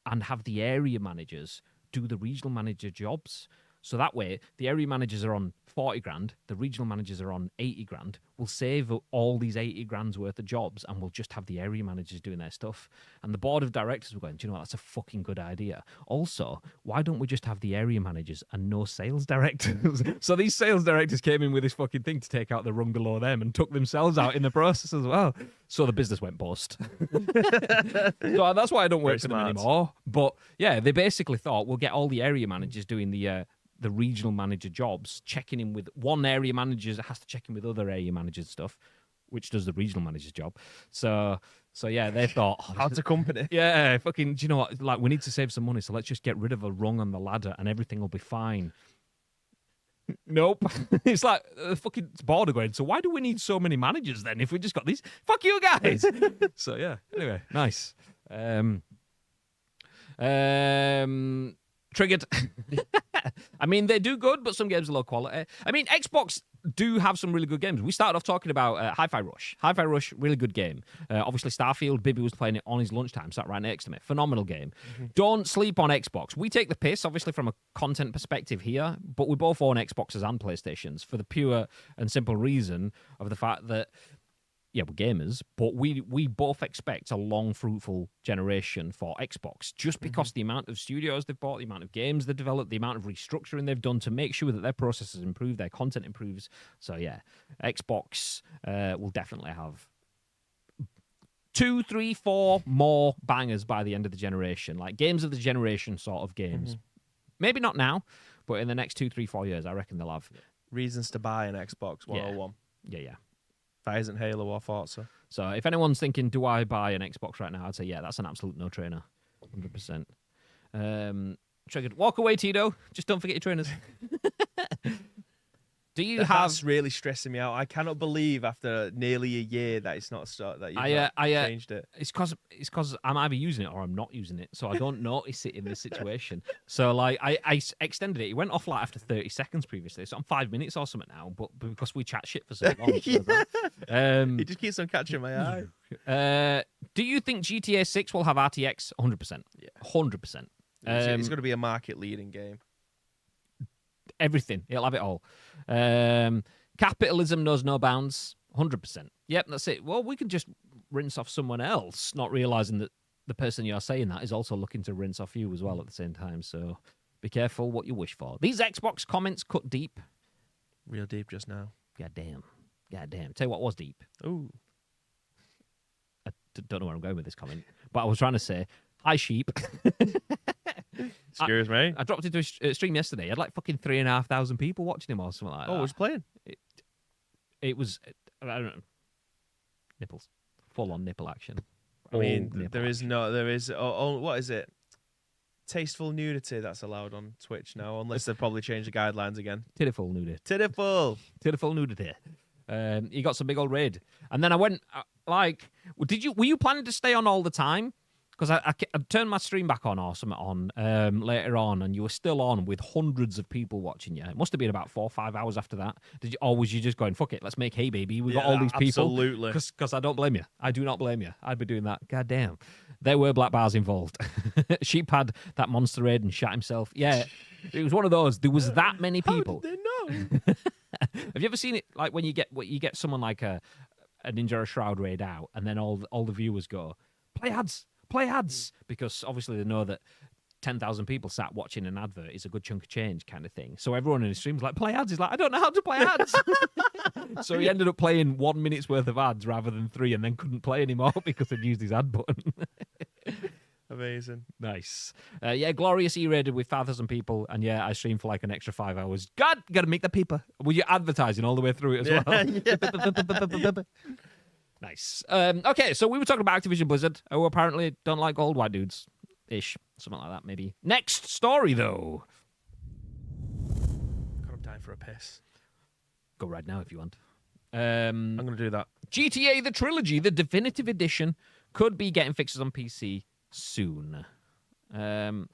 and have the area managers do the regional manager jobs? So that way, the area managers are on 40 grand, the regional managers are on 80 grand. We'll save all these 80 grand's worth of jobs, and we'll just have the area managers doing their stuff. And the board of directors were going, do you know what, that's a fucking good idea. Also, why don't we just have the area managers and no sales directors? So these sales directors came in with this fucking thing to take out the rung below them and took themselves out in the process as well. So the business went bust. So that's why I don't work for them anymore. But yeah, they basically thought, we'll get all the area managers doing the regional manager jobs, checking in with one area manager that has to check in with other area managers stuff, which does the regional manager's job. So yeah, they thought,
how's the company?
Yeah, fucking, do you know what? Like, we need to save some money, so let's just get rid of a rung on the ladder and everything will be fine. Nope. It's like the fucking board are going, so why do we need so many managers then if we just got these? Fuck you guys. So yeah, anyway, nice. Triggered. I mean, they do good, but some games are low quality. I mean, Xbox do have some really good games. We started off talking about Hi-Fi Rush. Hi-Fi Rush, really good game. Obviously, Starfield, Bibby was playing it on his lunchtime, sat right next to me. Phenomenal game. Mm-hmm. Don't sleep on Xbox. We take the piss, obviously, from a content perspective here, but we both own Xboxes and PlayStations for the pure and simple reason of the fact that, yeah, we're gamers, but we both expect a long, fruitful generation for Xbox, just because the amount of studios they've bought, the amount of games they've developed, the amount of restructuring they've done to make sure that their processes improve, their content improves. So yeah, Xbox will definitely have 2, 3, 4 more bangers by the end of the generation, like games of the generation sort of games. Maybe not now, but in the next 2, 3, 4 years, I reckon they'll have
reasons to buy an Xbox 101.
Yeah.
That isn't Halo or Forza.
So if anyone's thinking, do I buy an Xbox right now? I'd say, yeah, that's an absolute no-trainer. 100%. Triggered. Walk away, Tito. Just don't forget your trainers. Do you have...
That's really stressing me out. I cannot believe after nearly a year that it's not that you've changed it.
It's because I'm either using it or I'm not using it, so I don't notice it in this situation. So like I extended it. It went off like after 30 seconds previously, so I'm 5 minutes or something now. But because we chat shit for so long,
it just keeps on catching my
eye. Do you think GTA 6 will have RTX? 100%.
Yeah,
100%.
It's going to be a market-leading game.
Everything. It'll have it all. Capitalism knows no bounds. 100%. Yep, that's it. Well, we can just rinse off someone else, not realizing that the person you're saying that is also looking to rinse off you as well at the same time. So be careful what you wish for. These Xbox comments cut deep.
Real deep just now.
God damn. Tell you what was deep.
Ooh.
I don't know where I'm going with this comment, but I was trying to say, hi, sheep.
Excuse me.
I dropped into a stream yesterday. I had like fucking 3,500 people watching him or something like that.
Oh, was playing?
It was, I don't know, nipples. Full on nipple action.
I mean, there is what is it? Tasteful nudity that's allowed on Twitch now, unless they've probably changed the guidelines again.
Tittiful nudity.
Tittiful
nudity. You got some big old raid. And then I went, were you planning to stay on all the time? Because I turned my stream back on or something on later on, and you were still on with hundreds of people watching you. It must have been about 4 or 5 hours after that. Or was you just going, fuck it, let's make Hey Baby? We got all these people.
Absolutely.
Because I don't blame you. I do not blame you. I'd be doing that. God damn. There were black bars involved. Sheep had that monster raid and shot himself. Yeah, it was one of those. There was that many people.
How did they know?
Have you ever seen it? Like when you get someone like a Ninja or Shroud raid out, and then all the viewers go, play ads, because obviously they know that 10,000 people sat watching an advert is a good chunk of change kind of thing. So everyone in his stream's like, play ads. He's like, I don't know how to play ads. So he ended up playing 1 minute's worth of ads rather than 3, and then couldn't play anymore because he'd used his ad button.
Amazing.
Nice. Glorious E-rated with 5,000 people, and I streamed for like an extra 5 hours. God, got to make the paper. Were you advertising all the way through it as well? Nice. Okay, so we were talking about Activision Blizzard, who apparently don't like old white dudes. Ish. Something like that, maybe. Next story, though.
God, I'm dying for a piss.
Go right now if you want.
I'm going to do that.
GTA, the Trilogy, the definitive edition, could be getting fixes on PC soon.
Scroll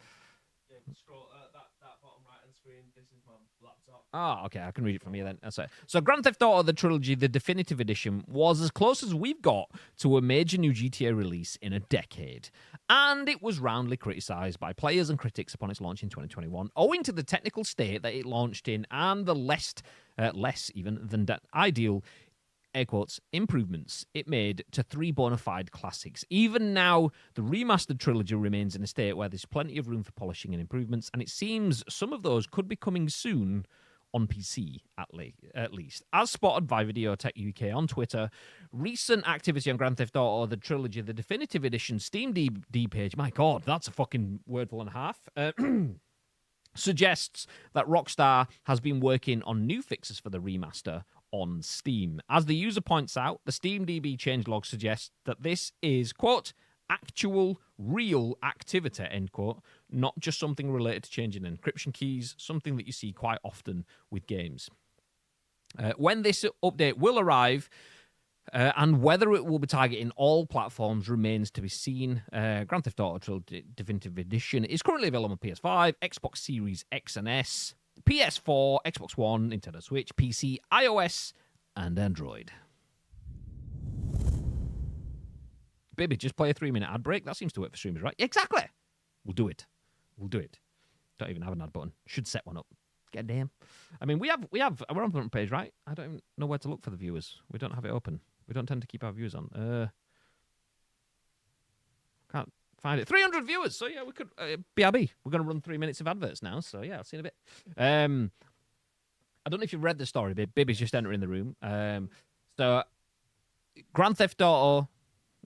that bottom right-hand screen. This is my laptop.
Oh, okay. I can read it from here then. That's it. So Grand Theft Auto, the Trilogy, the definitive edition, was as close as we've got to a major new GTA release in a decade. And it was roundly criticised by players and critics upon its launch in 2021, owing to the technical state that it launched in and the less even than ideal, air quotes, improvements it made to 3 bona fide classics. Even now, the remastered trilogy remains in a state where there's plenty of room for polishing and improvements, and it seems some of those could be coming soon on PC, at least. As spotted by Videotech UK on Twitter, recent activity on Grand Theft Auto, the Trilogy, the Definitive Edition Steam D page, my God, that's a fucking wordful and a half, suggests that Rockstar has been working on new fixes for the remaster on Steam. As the user points out, the SteamDB changelog suggests that this is, quote, actual, real activity, end quote, not just something related to changing encryption keys, something that you see quite often with games. When this update will arrive, and whether it will be targeting all platforms remains to be seen. Grand Theft Auto Trilogy Definitive Edition is currently available on PS5, Xbox Series X and S, PS4, Xbox One, Nintendo Switch, PC, iOS, and Android. Baby, just play a 3-minute ad break. That seems to work for streamers, right? Exactly. We'll do it. Don't even have an ad button. Should set one up. God damn. I mean, we're on the front page, right? I don't even know where to look for the viewers. We don't have it open. We don't tend to keep our viewers on. Can't find it. 300 viewers. So yeah, we could. BRB. We're going to run 3 minutes of adverts now. So yeah, I'll see you in a bit. I don't know if you've read the story, but Bibby's just entering the room. So Grand Theft Auto,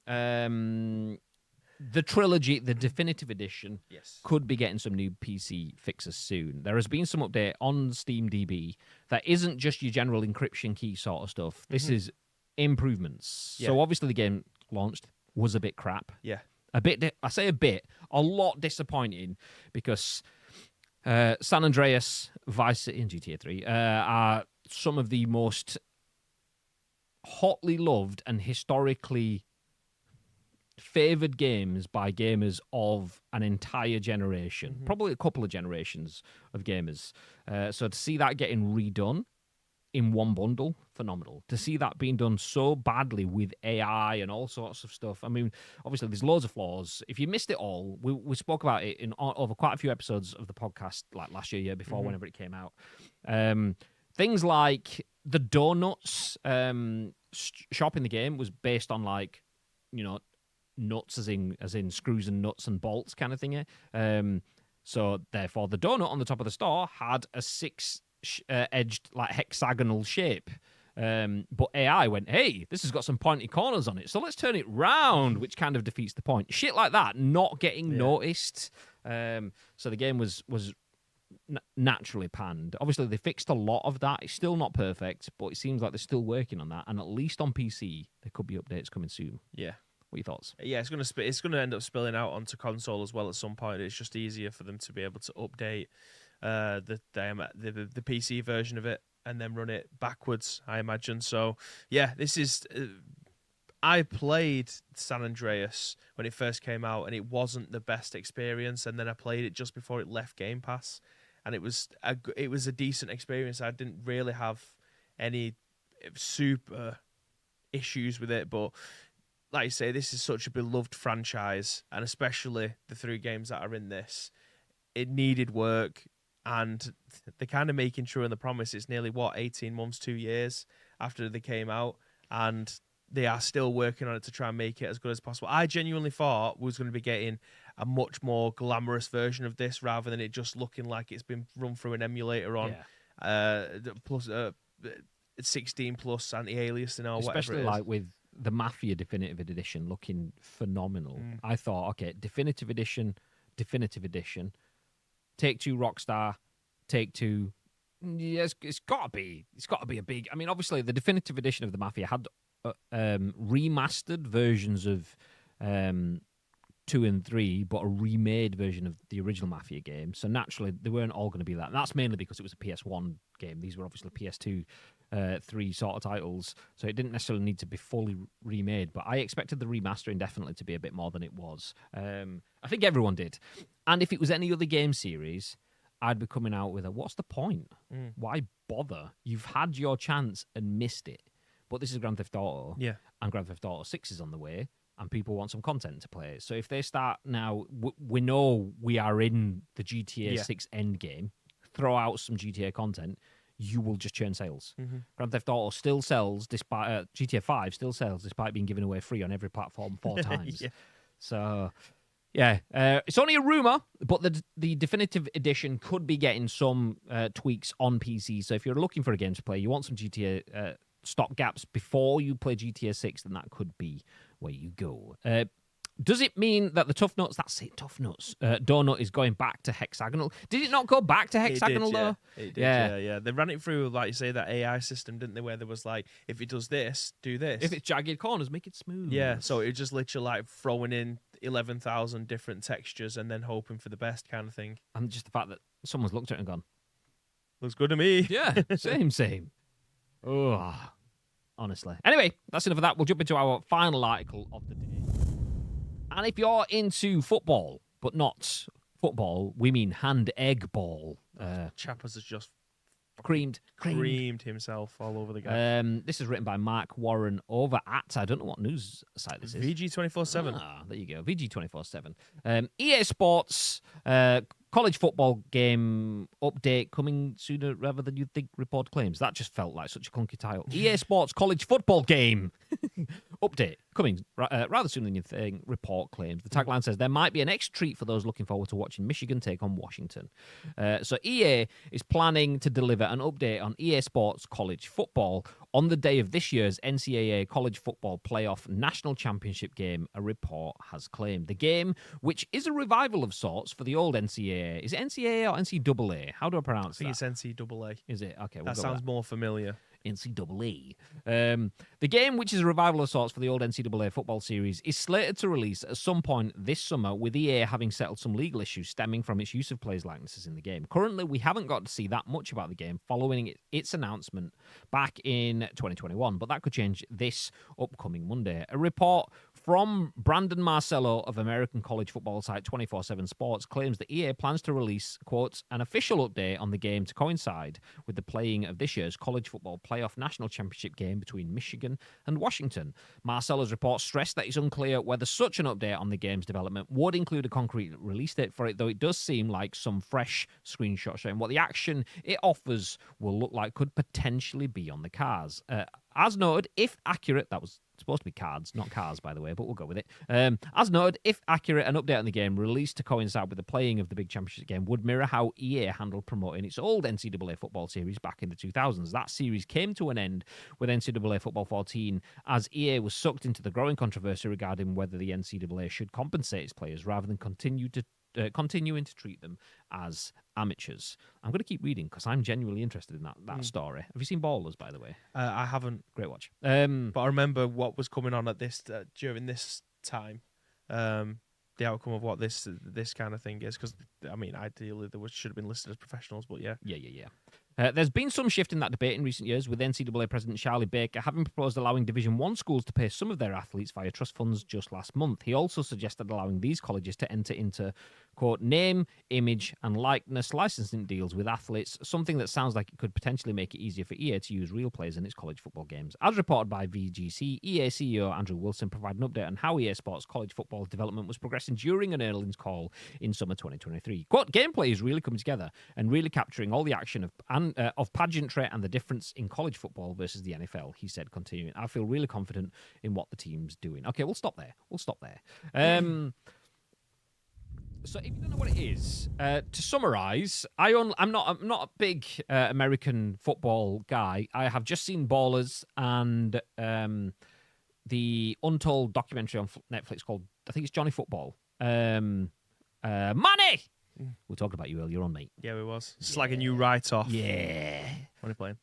the The Trilogy, the definitive edition,
Yes.
could be getting some new PC fixes soon. There has been some update on SteamDB that isn't just your general encryption key sort of stuff. This is improvements.
Yeah.
So obviously the game launched was a bit crap.
Yeah.
A lot disappointing because San Andreas, Vice City, and GTA 3 are some of the most hotly loved and historically favoured games by gamers of an entire generation, probably a couple of generations of gamers. So to see that getting redone in one bundle, phenomenal. To see that being done so badly with AI and all sorts of stuff. I mean, obviously, there's loads of flaws. If you missed it all, we spoke about it over quite a few episodes of the podcast, like last year before, whenever it came out. Things like the donuts shop in the game was based on, like, you know, nuts as in screws and nuts and bolts kind of thing. So therefore, the donut on the top of the store had a edged, like, hexagonal shape. But AI went, hey, this has got some pointy corners on it, so let's turn it round, which kind of defeats the point. Shit like that not getting noticed. So the game was naturally panned. Obviously, they fixed a lot of that. It's still not perfect, but it seems like they're still working on that. And at least on PC, there could be updates coming soon.
Yeah.
What are your thoughts?
Yeah, it's gonna end up spilling out onto console as well at some point. It's just easier for them to be able to update the PC version of it and then run it backwards, I imagine. So yeah, this is. I played San Andreas when it first came out, and it wasn't the best experience. And then I played it just before it left Game Pass, and it was a decent experience. I didn't really have any super issues with it, but like you say, this is such a beloved franchise, and especially the 3 games that are in this, it needed work, and they're kind of making true on the promise. It's nearly, 18 months, 2 years after they came out, and they are still working on it to try and make it as good as possible. I genuinely thought we was going to be getting a much more glamorous version of this rather than it just looking like it's been run through an emulator on plus 16 plus anti-aliasing or whatever
Especially
it is.
like with the Mafia Definitive Edition looking phenomenal. I thought, okay, Definitive Edition, Take-Two Rockstar, Take-Two. Yeah, it's got to be a big. I mean, obviously, the Definitive Edition of the Mafia had remastered versions of 2 and 3, but a remade version of the original Mafia game. So naturally, they weren't all going to be that. And that's mainly because it was a PS1 game. These were obviously PS2, 3 sort of titles. So it didn't necessarily need to be fully remade. But I expected the remastering definitely to be a bit more than it was. I think everyone did. And if it was any other game series, I'd be coming out with what's the point? Why bother? You've had your chance and missed it. But this is Grand Theft Auto.
Yeah.
And Grand Theft Auto 6 is on the way. And people want some content to play. So if they start now, we know we are in the GTA 6 endgame. Throw out some GTA content, you will just churn sales. Grand Theft Auto still sells, despite GTA 5 still sells, despite being given away free on every platform 4 times. So, yeah, it's only a rumor, but the definitive edition could be getting some tweaks on PC. So if you're looking for a game to play, you want some GTA stop gaps before you play GTA 6, then that could be where you go. Does it mean that the Tough Nuts, that's it, Tough Nuts, donut is going back to hexagonal? Did it not go back to hexagonal, though?
It did, yeah. They ran it through, like you say, that AI system, didn't they, where there was like, if it does this, do this.
If it's jagged corners, make it smooth.
Yeah, so it just literally like throwing in 11,000 different textures and then hoping for the best kind of thing.
And just the fact that someone's looked at it and gone,
looks good to me.
Yeah, same. Oh, honestly. Anyway, that's enough of that. We'll jump into our final article of the day. And if you're into football, but not football, we mean hand-egg ball.
Chappers has just
creamed
himself all over the guy.
This is written by Mark Warren over at, I don't know what news site this is.
VG247.
There you go, VG247. EA Sports college football game update coming sooner rather than you'd think, report claims. That just felt like such a clunky title. EA Sports college football game update coming rather sooner than you think, report claims. The tagline says, there might be an extra treat for those looking forward to watching Michigan take on Washington. So EA is planning to deliver an update on EA Sports college football on the day of this year's NCAA College Football Playoff National Championship game, a report has claimed. The game, which is a revival of sorts for the old NCAA. Is it NCAA or NCAA? How do I pronounce that?
I think it's NCAA.
Is it? Okay,
That sounds more familiar.
NCAA. The game, which is a revival of sorts for the old NCAA football series, is slated to release at some point this summer, with EA having settled some legal issues stemming from its use of players' likenesses in the game. Currently, we haven't got to see that much about the game following its announcement back in 2021, but that could change this upcoming Monday. A report from Brandon Marcello of American college football site 24/7 Sports claims that EA plans to release, quote, an official update on the game to coincide with the playing of this year's college football playoff national championship game between Michigan and Washington. Marcello's report stressed that it's unclear whether such an update on the game's development would include a concrete release date for it, though it does seem like some fresh screenshots showing what the action it offers will look like could potentially be on the cards. As noted, if accurate, that was supposed to be cards, not cars, by the way, but we'll go with it. As noted, if accurate, an update on the game released to coincide with the playing of the big championship game would mirror how EA handled promoting its old NCAA football series back in the 2000s. That series came to an end with NCAA Football 14 as EA was sucked into the growing controversy regarding whether the NCAA should compensate its players rather than continuing to treat them as amateurs. I'm going to keep reading because I'm genuinely interested in that story. Have you seen Ballers, by the way?
I haven't.
Great watch.
But I remember what was coming on at this during this time. The outcome of what this kind of thing is, because I mean, ideally should have been listed as professionals, but yeah.
There's been some shift in that debate in recent years, with NCAA President Charlie Baker having proposed allowing Division I schools to pay some of their athletes via trust funds just last month. He also suggested allowing these colleges to enter into, quote, name, image, and likeness licensing deals with athletes, something that sounds like it could potentially make it easier for EA to use real players in its college football games. As reported by VGC, EA CEO Andrew Wilson provided an update on how EA Sports college football development was progressing during an earnings call in summer 2023. Quote, gameplay is really coming together and really capturing all the action of pageantry and the difference in college football versus the NFL, he said, continuing. I feel really confident in what the team's doing. Okay, we'll stop there. So if you don't know what it is, to summarise, I'm not a big American football guy. I have just seen Ballers and the Untold documentary on Netflix called, I think it's Johnny Football. Money! We were talking about you earlier on, mate.
Yeah, we was. Slagging you right off.
Yeah.
When are you playing?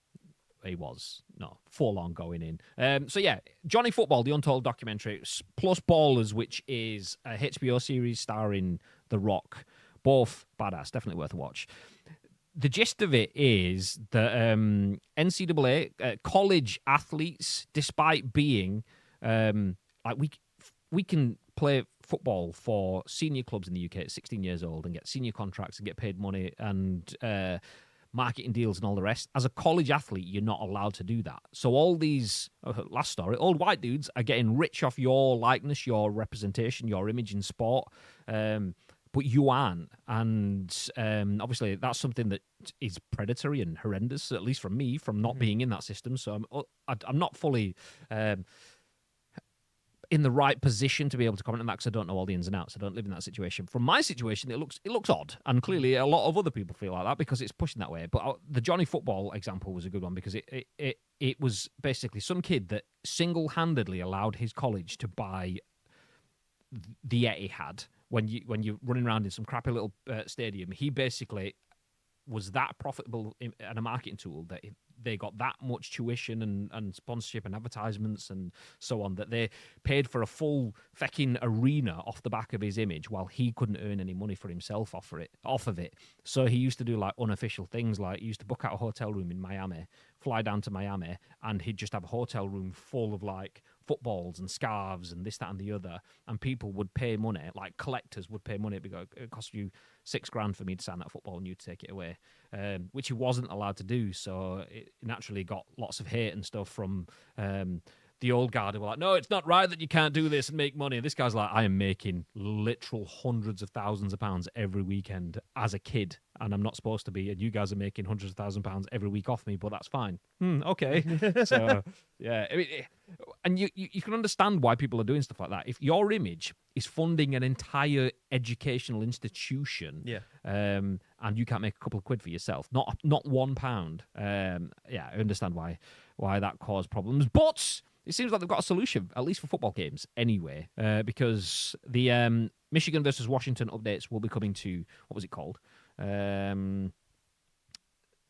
He was. No, full on going in. So yeah, Johnny Football, the Untold documentary, plus Ballers, which is a HBO series starring The Rock. Both badass, definitely worth a watch. The gist of it is that NCAA college athletes, despite being like we can play football for senior clubs in the UK at 16 years old and get senior contracts and get paid money and marketing deals and all the rest. As a college athlete, you're not allowed to do that. So all these, last story, old white dudes are getting rich off your likeness, your representation, your image in sport, but you aren't. And obviously that's something that is predatory and horrendous, at least from me, from not being in that system. So I'm not fully in the right position to be able to comment on that because I don't know all the ins and outs. I don't live in that situation. From my situation, it looks odd, and clearly a lot of other people feel like that because it's pushing that way. But the Johnny Football example was a good one because it was basically some kid that single-handedly allowed his college to buy the Etihad when you're running around in some crappy little stadium. He basically was that profitable and a marketing tool that they got that much tuition and sponsorship and advertisements and so on that they paid for a full fecking arena off the back of his image while he couldn't earn any money for himself off of it. So he used to do like unofficial things, like he used to book out a hotel room in Miami, fly down to Miami, and he'd just have a hotel room full of like footballs and scarves and this, that, and the other, and people would pay money, like collectors would pay money because it cost you $6,000 for me to sign that football and you take it away, which he wasn't allowed to do. So it naturally got lots of hate and stuff from the old guard who were like, no, it's not right that you can't do this and make money. And this guy's like, I am making literal hundreds of thousands of pounds every weekend as a kid and I'm not supposed to be, and you guys are making hundreds of £1,000s every week off me, but that's fine. Okay. So, yeah. I mean, and you can understand why people are doing stuff like that. If your image is funding an entire educational institution, and you can't make a couple of quid for yourself, not £1. I understand why that caused problems, but it seems like they've got a solution, at least for football games anyway, because the Michigan versus Washington updates will be coming to, what was it called?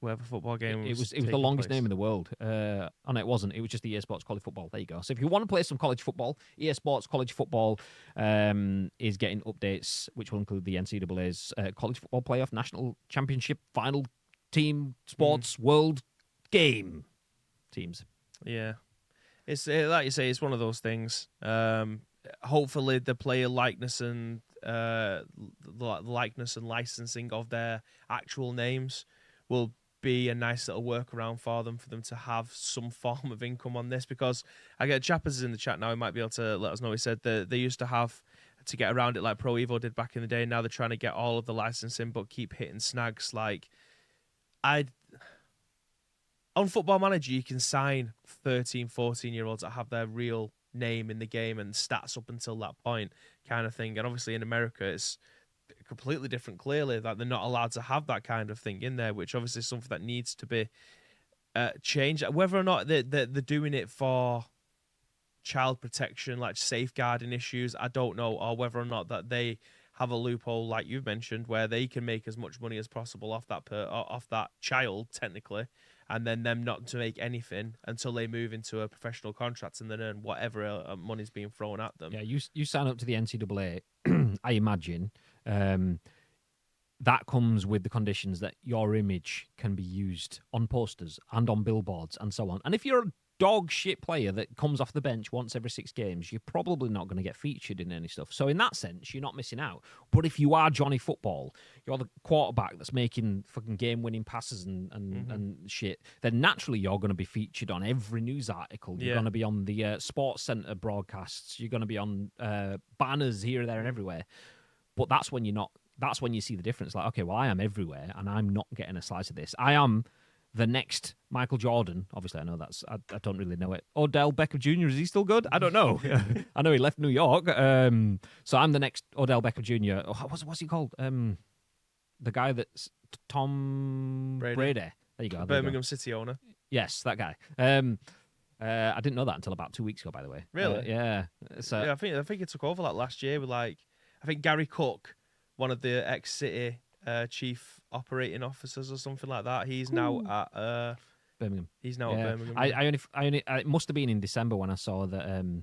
Whatever football game
it was the longest name in the world. No, it wasn't. It was just the EA Sports College Football. There you go. So if you want to play some college football, EA Sports College Football is getting updates, which will include the NCAA's College Football Playoff, National Championship, Final Team, Sports, World Game teams.
Yeah. It's like you say, it's one of those things. Hopefully the player likeness and licensing of their actual names will be a nice little workaround for them to have some form of income on this, because I get Chappers in the chat now. He might be able to let us know. He said that they used to have to get around it like Pro Evo did back in the day. Now they're trying to get all of the licensing but keep hitting snags. Like, on Football Manager, you can sign 13, 14-year-olds that have their real name in the game and stats up until that point kind of thing. And obviously in America, it's completely different, clearly, that they're not allowed to have that kind of thing in there, which obviously is something that needs to be changed. Whether or not they're doing it for child protection, like safeguarding issues, I don't know, or whether or not that they have a loophole, like you've mentioned, where they can make as much money as possible off that child, technically, and then them not to make anything until they move into a professional contract and then earn whatever money's being thrown at them.
Yeah, you sign up to the NCAA, I imagine. That comes with the conditions that your image can be used on posters and on billboards and so on. And if you're a dog shit player that comes off the bench once every 6 games, you're probably not going to get featured in any stuff. So in that sense, you're not missing out. But if you are Johnny Football, you're the quarterback that's making fucking game-winning passes and shit, then naturally you're going to be featured on every news article. You're going to be on the Sports Centre broadcasts. You're going to be on banners here, there, and everywhere. But that's when you see the difference. Like, okay, well, I am everywhere, and I'm not getting a slice of this. I am the next Michael Jordan. Obviously, I know I don't really know it. Odell Beckham Jr., is he still good? I don't know. I know he left New York. So I'm the next Odell Beckham Jr. What's he called? The guy that's Tom Brady. There you go.
Birmingham City owner.
Yes, that guy. I didn't know that until about 2 weeks ago, by the way.
Really?
Yeah. So
yeah, I think it took over like last year with I think Gary Cook, one of the ex-City chief operating officers or something like that. He's now at
Birmingham.
He's now at Birmingham.
I only it must have been in December when I saw that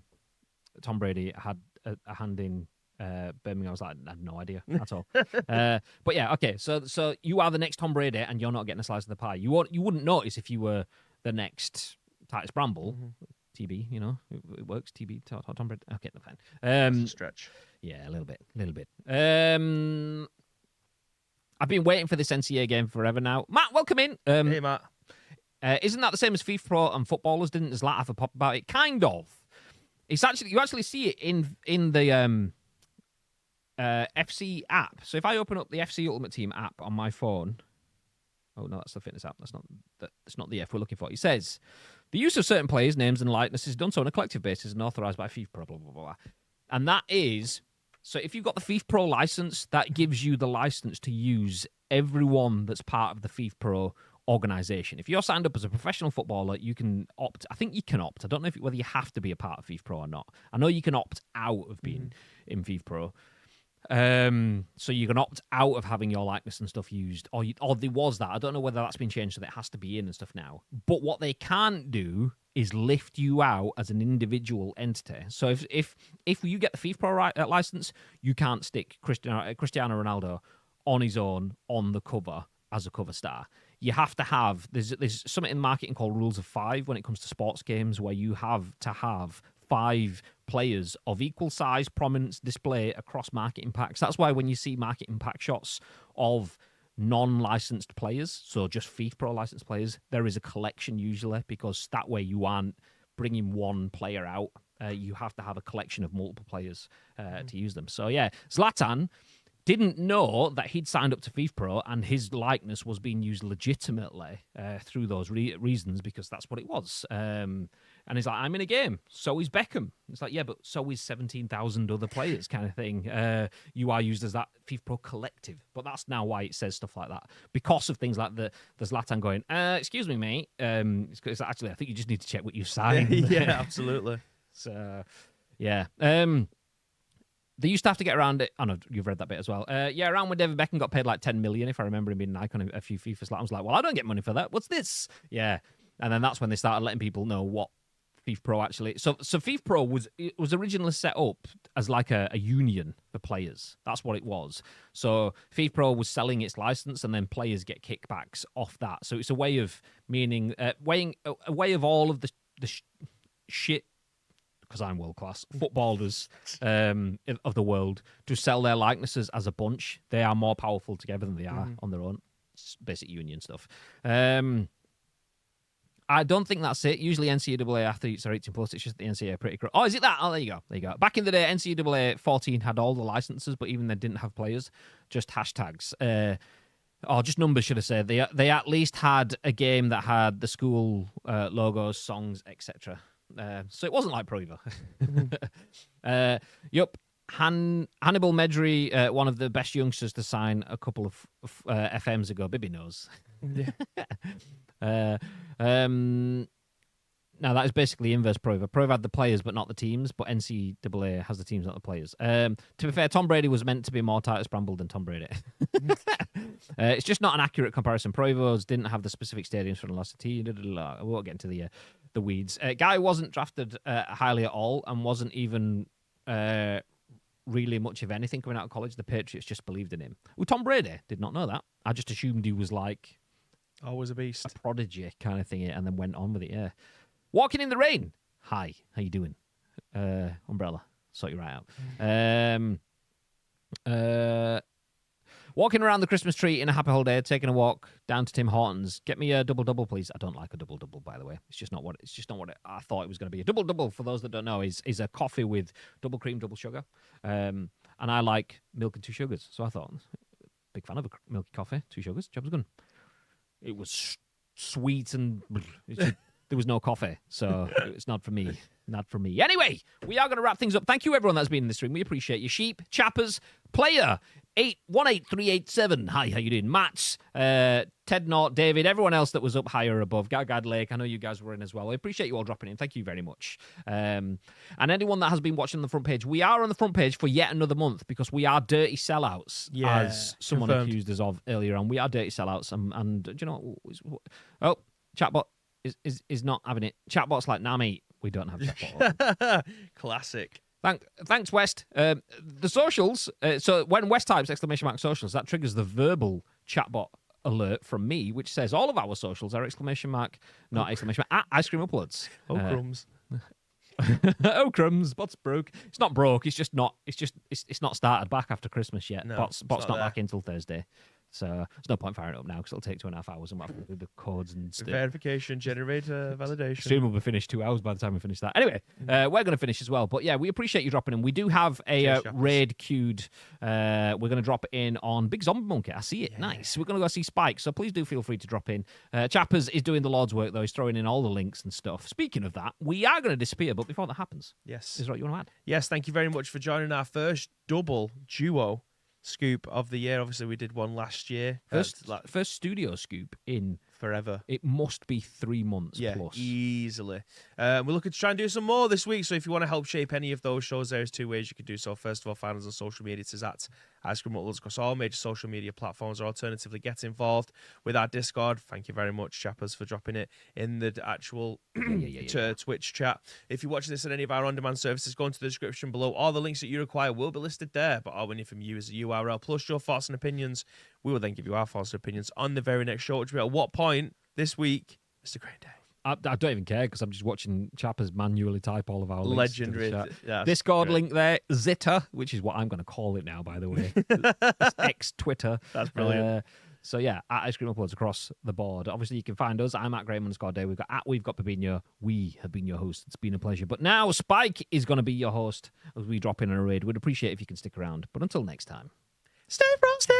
Tom Brady had a hand in Birmingham. I was like, I have no idea at all. But yeah, okay. So you are the next Tom Brady, and you're not getting a slice of the pie. You wouldn't notice if you were the next Titus Bramble. TB, it works. TB, Tom Brady. Okay, no, fine.
It's a stretch.
Yeah, a little bit. I've been waiting for this NCAA game forever now. Matt, welcome in.
Hey, Matt.
Isn't that the same as FIFA Pro and footballers? Didn't Zlat have a pop about it? Kind of. It's actually, you actually see it in the FC app. So if I open up the FC Ultimate Team app on my phone, oh no, that's the fitness app. That's not the F we're looking for. It says the use of certain players' names and likenesses is done so on a collective basis and authorized by FIFA Pro. Blah blah blah. And that is. So if you've got the FIFA Pro license, that gives you the license to use everyone that's part of the FIFA Pro organization. If you're signed up as a professional footballer, you can opt. I think you can opt. I don't know whether you have to be a part of FIFA Pro or not. I know you can opt out of being in FIFA Pro. So you can opt out of having your likeness and stuff used, or there was that. I don't know whether that's been changed so that it has to be in and stuff now. But what they can't do is lift you out as an individual entity. So if you get the FIFA Pro license, you can't stick Cristiano Ronaldo on his own on the cover as a cover star. You have to have there's something in marketing called rules of 5 when it comes to sports games, where you have to have 5 players of equal size, prominence, display across marketing packs. That's why when you see marketing pack shots of non-licensed players, so just FIFA Pro licensed players, there is a collection usually, because that way you aren't bringing one player out. You have to have a collection of multiple players to use them. So yeah, Zlatan didn't know that he'd signed up to FIFA Pro and his likeness was being used legitimately through those reasons, because that's what it was. And he's like, I'm in a game. So is Beckham. It's like, yeah, but so is 17,000 other players, kind of thing. You are used as that FIFA Pro collective. But that's now why it says stuff like that. Because of things like the Zlatan going, excuse me, mate. It's actually, I think you just need to check what you signed.
Yeah, absolutely.
So, yeah. They used to have to get around it. I know you've read that bit as well. Around when David Beckham got paid like 10 million, if I remember him being an icon of a few FIFA slams. I was like, well, I don't get money for that. What's this? Yeah. And then that's when they started letting people know what FIFA Pro actually. So FIFA Pro was originally set up as like a union for players. That's what it was. So FIFA Pro was selling its license, and then players get kickbacks off that. So it's a way of a way of all of the shit, because I'm world class, footballers of the world to sell their likenesses as a bunch. They are more powerful together than they are on their own. It's basic union stuff. I don't think that's it. Usually NCAA athletes are 18 plus. It's just the NCAA are pretty. Oh, is it that? Oh, there you go. Back in the day, NCAA 14 had all the licenses, but even they didn't have players, just hashtags. Or just numbers, should I say. They at least had a game that had the school logos, songs, etc. So it wasn't like Pro Evo. Yup. Hannibal Medri, one of the best youngsters to sign a couple of FMs ago. Bibby knows. Now that is basically inverse Pro Evo. Pro Evo had the players but not the teams, but NCAA has the teams, not the players. To be fair, Tom Brady was meant to be more Titus Bramble than Tom Brady. It's just not an accurate comparison. Pro Evos didn't have the specific stadiums for the last team. We won't get into the weeds. Guy wasn't drafted highly at all and wasn't even really much of anything coming out of college. The Patriots just believed in him. Well, Tom Brady did not know that. I just assumed he was like
always a beast,
a prodigy kind of thing, and then went on with it. Yeah. Walking in the rain. Hi, how you doing? Umbrella, sort you right out. Walking around the Christmas tree in a happy holiday, taking a walk down to Tim Hortons. Get me a double, please. I don't like a double, by the way. It's just not what I thought it was going to be. A double, for those that don't know, is a coffee with double cream, double sugar. And I like milk and 2 sugars. So I thought, big fan of a milky coffee, 2 sugars, job's good. It was sweet and there was no coffee, so it's not for me. Not for me. Anyway, we are going to wrap things up. Thank you, everyone that's been in the stream. We appreciate you. Sheep, Chappers, Player, 818387. Hi, how you doing? Mats, Ted Nort, David, everyone else that was up higher above. Gargad Lake, I know you guys were in as well. I appreciate you all dropping in. Thank you very much. And anyone that has been watching the front page, we are on the front page for yet another month because we are dirty sellouts, as someone accused us of earlier on. We are dirty sellouts, and do you know what? Oh, chatbot is not having it. Chatbot's like, nah, mate, we don't have chatbot.
Classic.
Thanks, West. The socials. So when West types !socials, that triggers the verbal chatbot alert from me, which says all of our socials are !, not exclamation mark, at Ice Cream Uploads.
Oh, crumbs.
Oh, crumbs. Bot's broke. It's not broke. It's just not. It's not started back after Christmas yet.
No,
Bot's not back until Thursday. So there's no point firing it up now because it'll take 2.5 hours and we'll have to do the codes and stuff.
Verification, generator, validation.
Stream will be finished 2 hours by the time we finish that. Anyway, we're going to finish as well. But yeah, we appreciate you dropping in. We do have a raid queued. We're going to drop in on Big Zombie Monkey. I see it. Yeah. Nice. We're going to go see Spike. So please do feel free to drop in. Chappers is doing the Lord's work, though. He's throwing in all the links and stuff. Speaking of that, we are going to disappear. But before that happens,
yes,
is what you want to add?
Yes, thank you very much for joining our first double duo scoop of the year. Obviously, we did one last year.
First studio scoop in
forever.
It must be 3 months plus.
Easily. We're looking to try and do some more this week. So if you want to help shape any of those shows, there's 2 ways you can do so. First of all, find us on social media. It is at Ice Cream Uploads across all major social media platforms, or alternatively, get involved with our Discord. Thank you very much, Chappers, for dropping it in the actual Twitch chat. If you're watching this on any of our on-demand services, go into the description below. All the links that you require will be listed there, but all we need from you is a URL plus your thoughts and opinions. We will then give you our thoughts and opinions on the very next show, which will be at what point this week, Mr. Great Day.
I don't even care because I'm just watching Chappers manually type all of our links.
Legendary.
Discord link there, Zitter, which is what I'm going to call it now, by the way. X-Twitter.
That's brilliant.
So yeah, at Ice Cream Uploads across the board. Obviously, you can find us. I'm at Graham_Day. We've got Babinho. We have been your host. It's been a pleasure. But now Spike is going to be your host as we drop in a raid. We'd appreciate if you can stick around. But until next time, Stay frosty!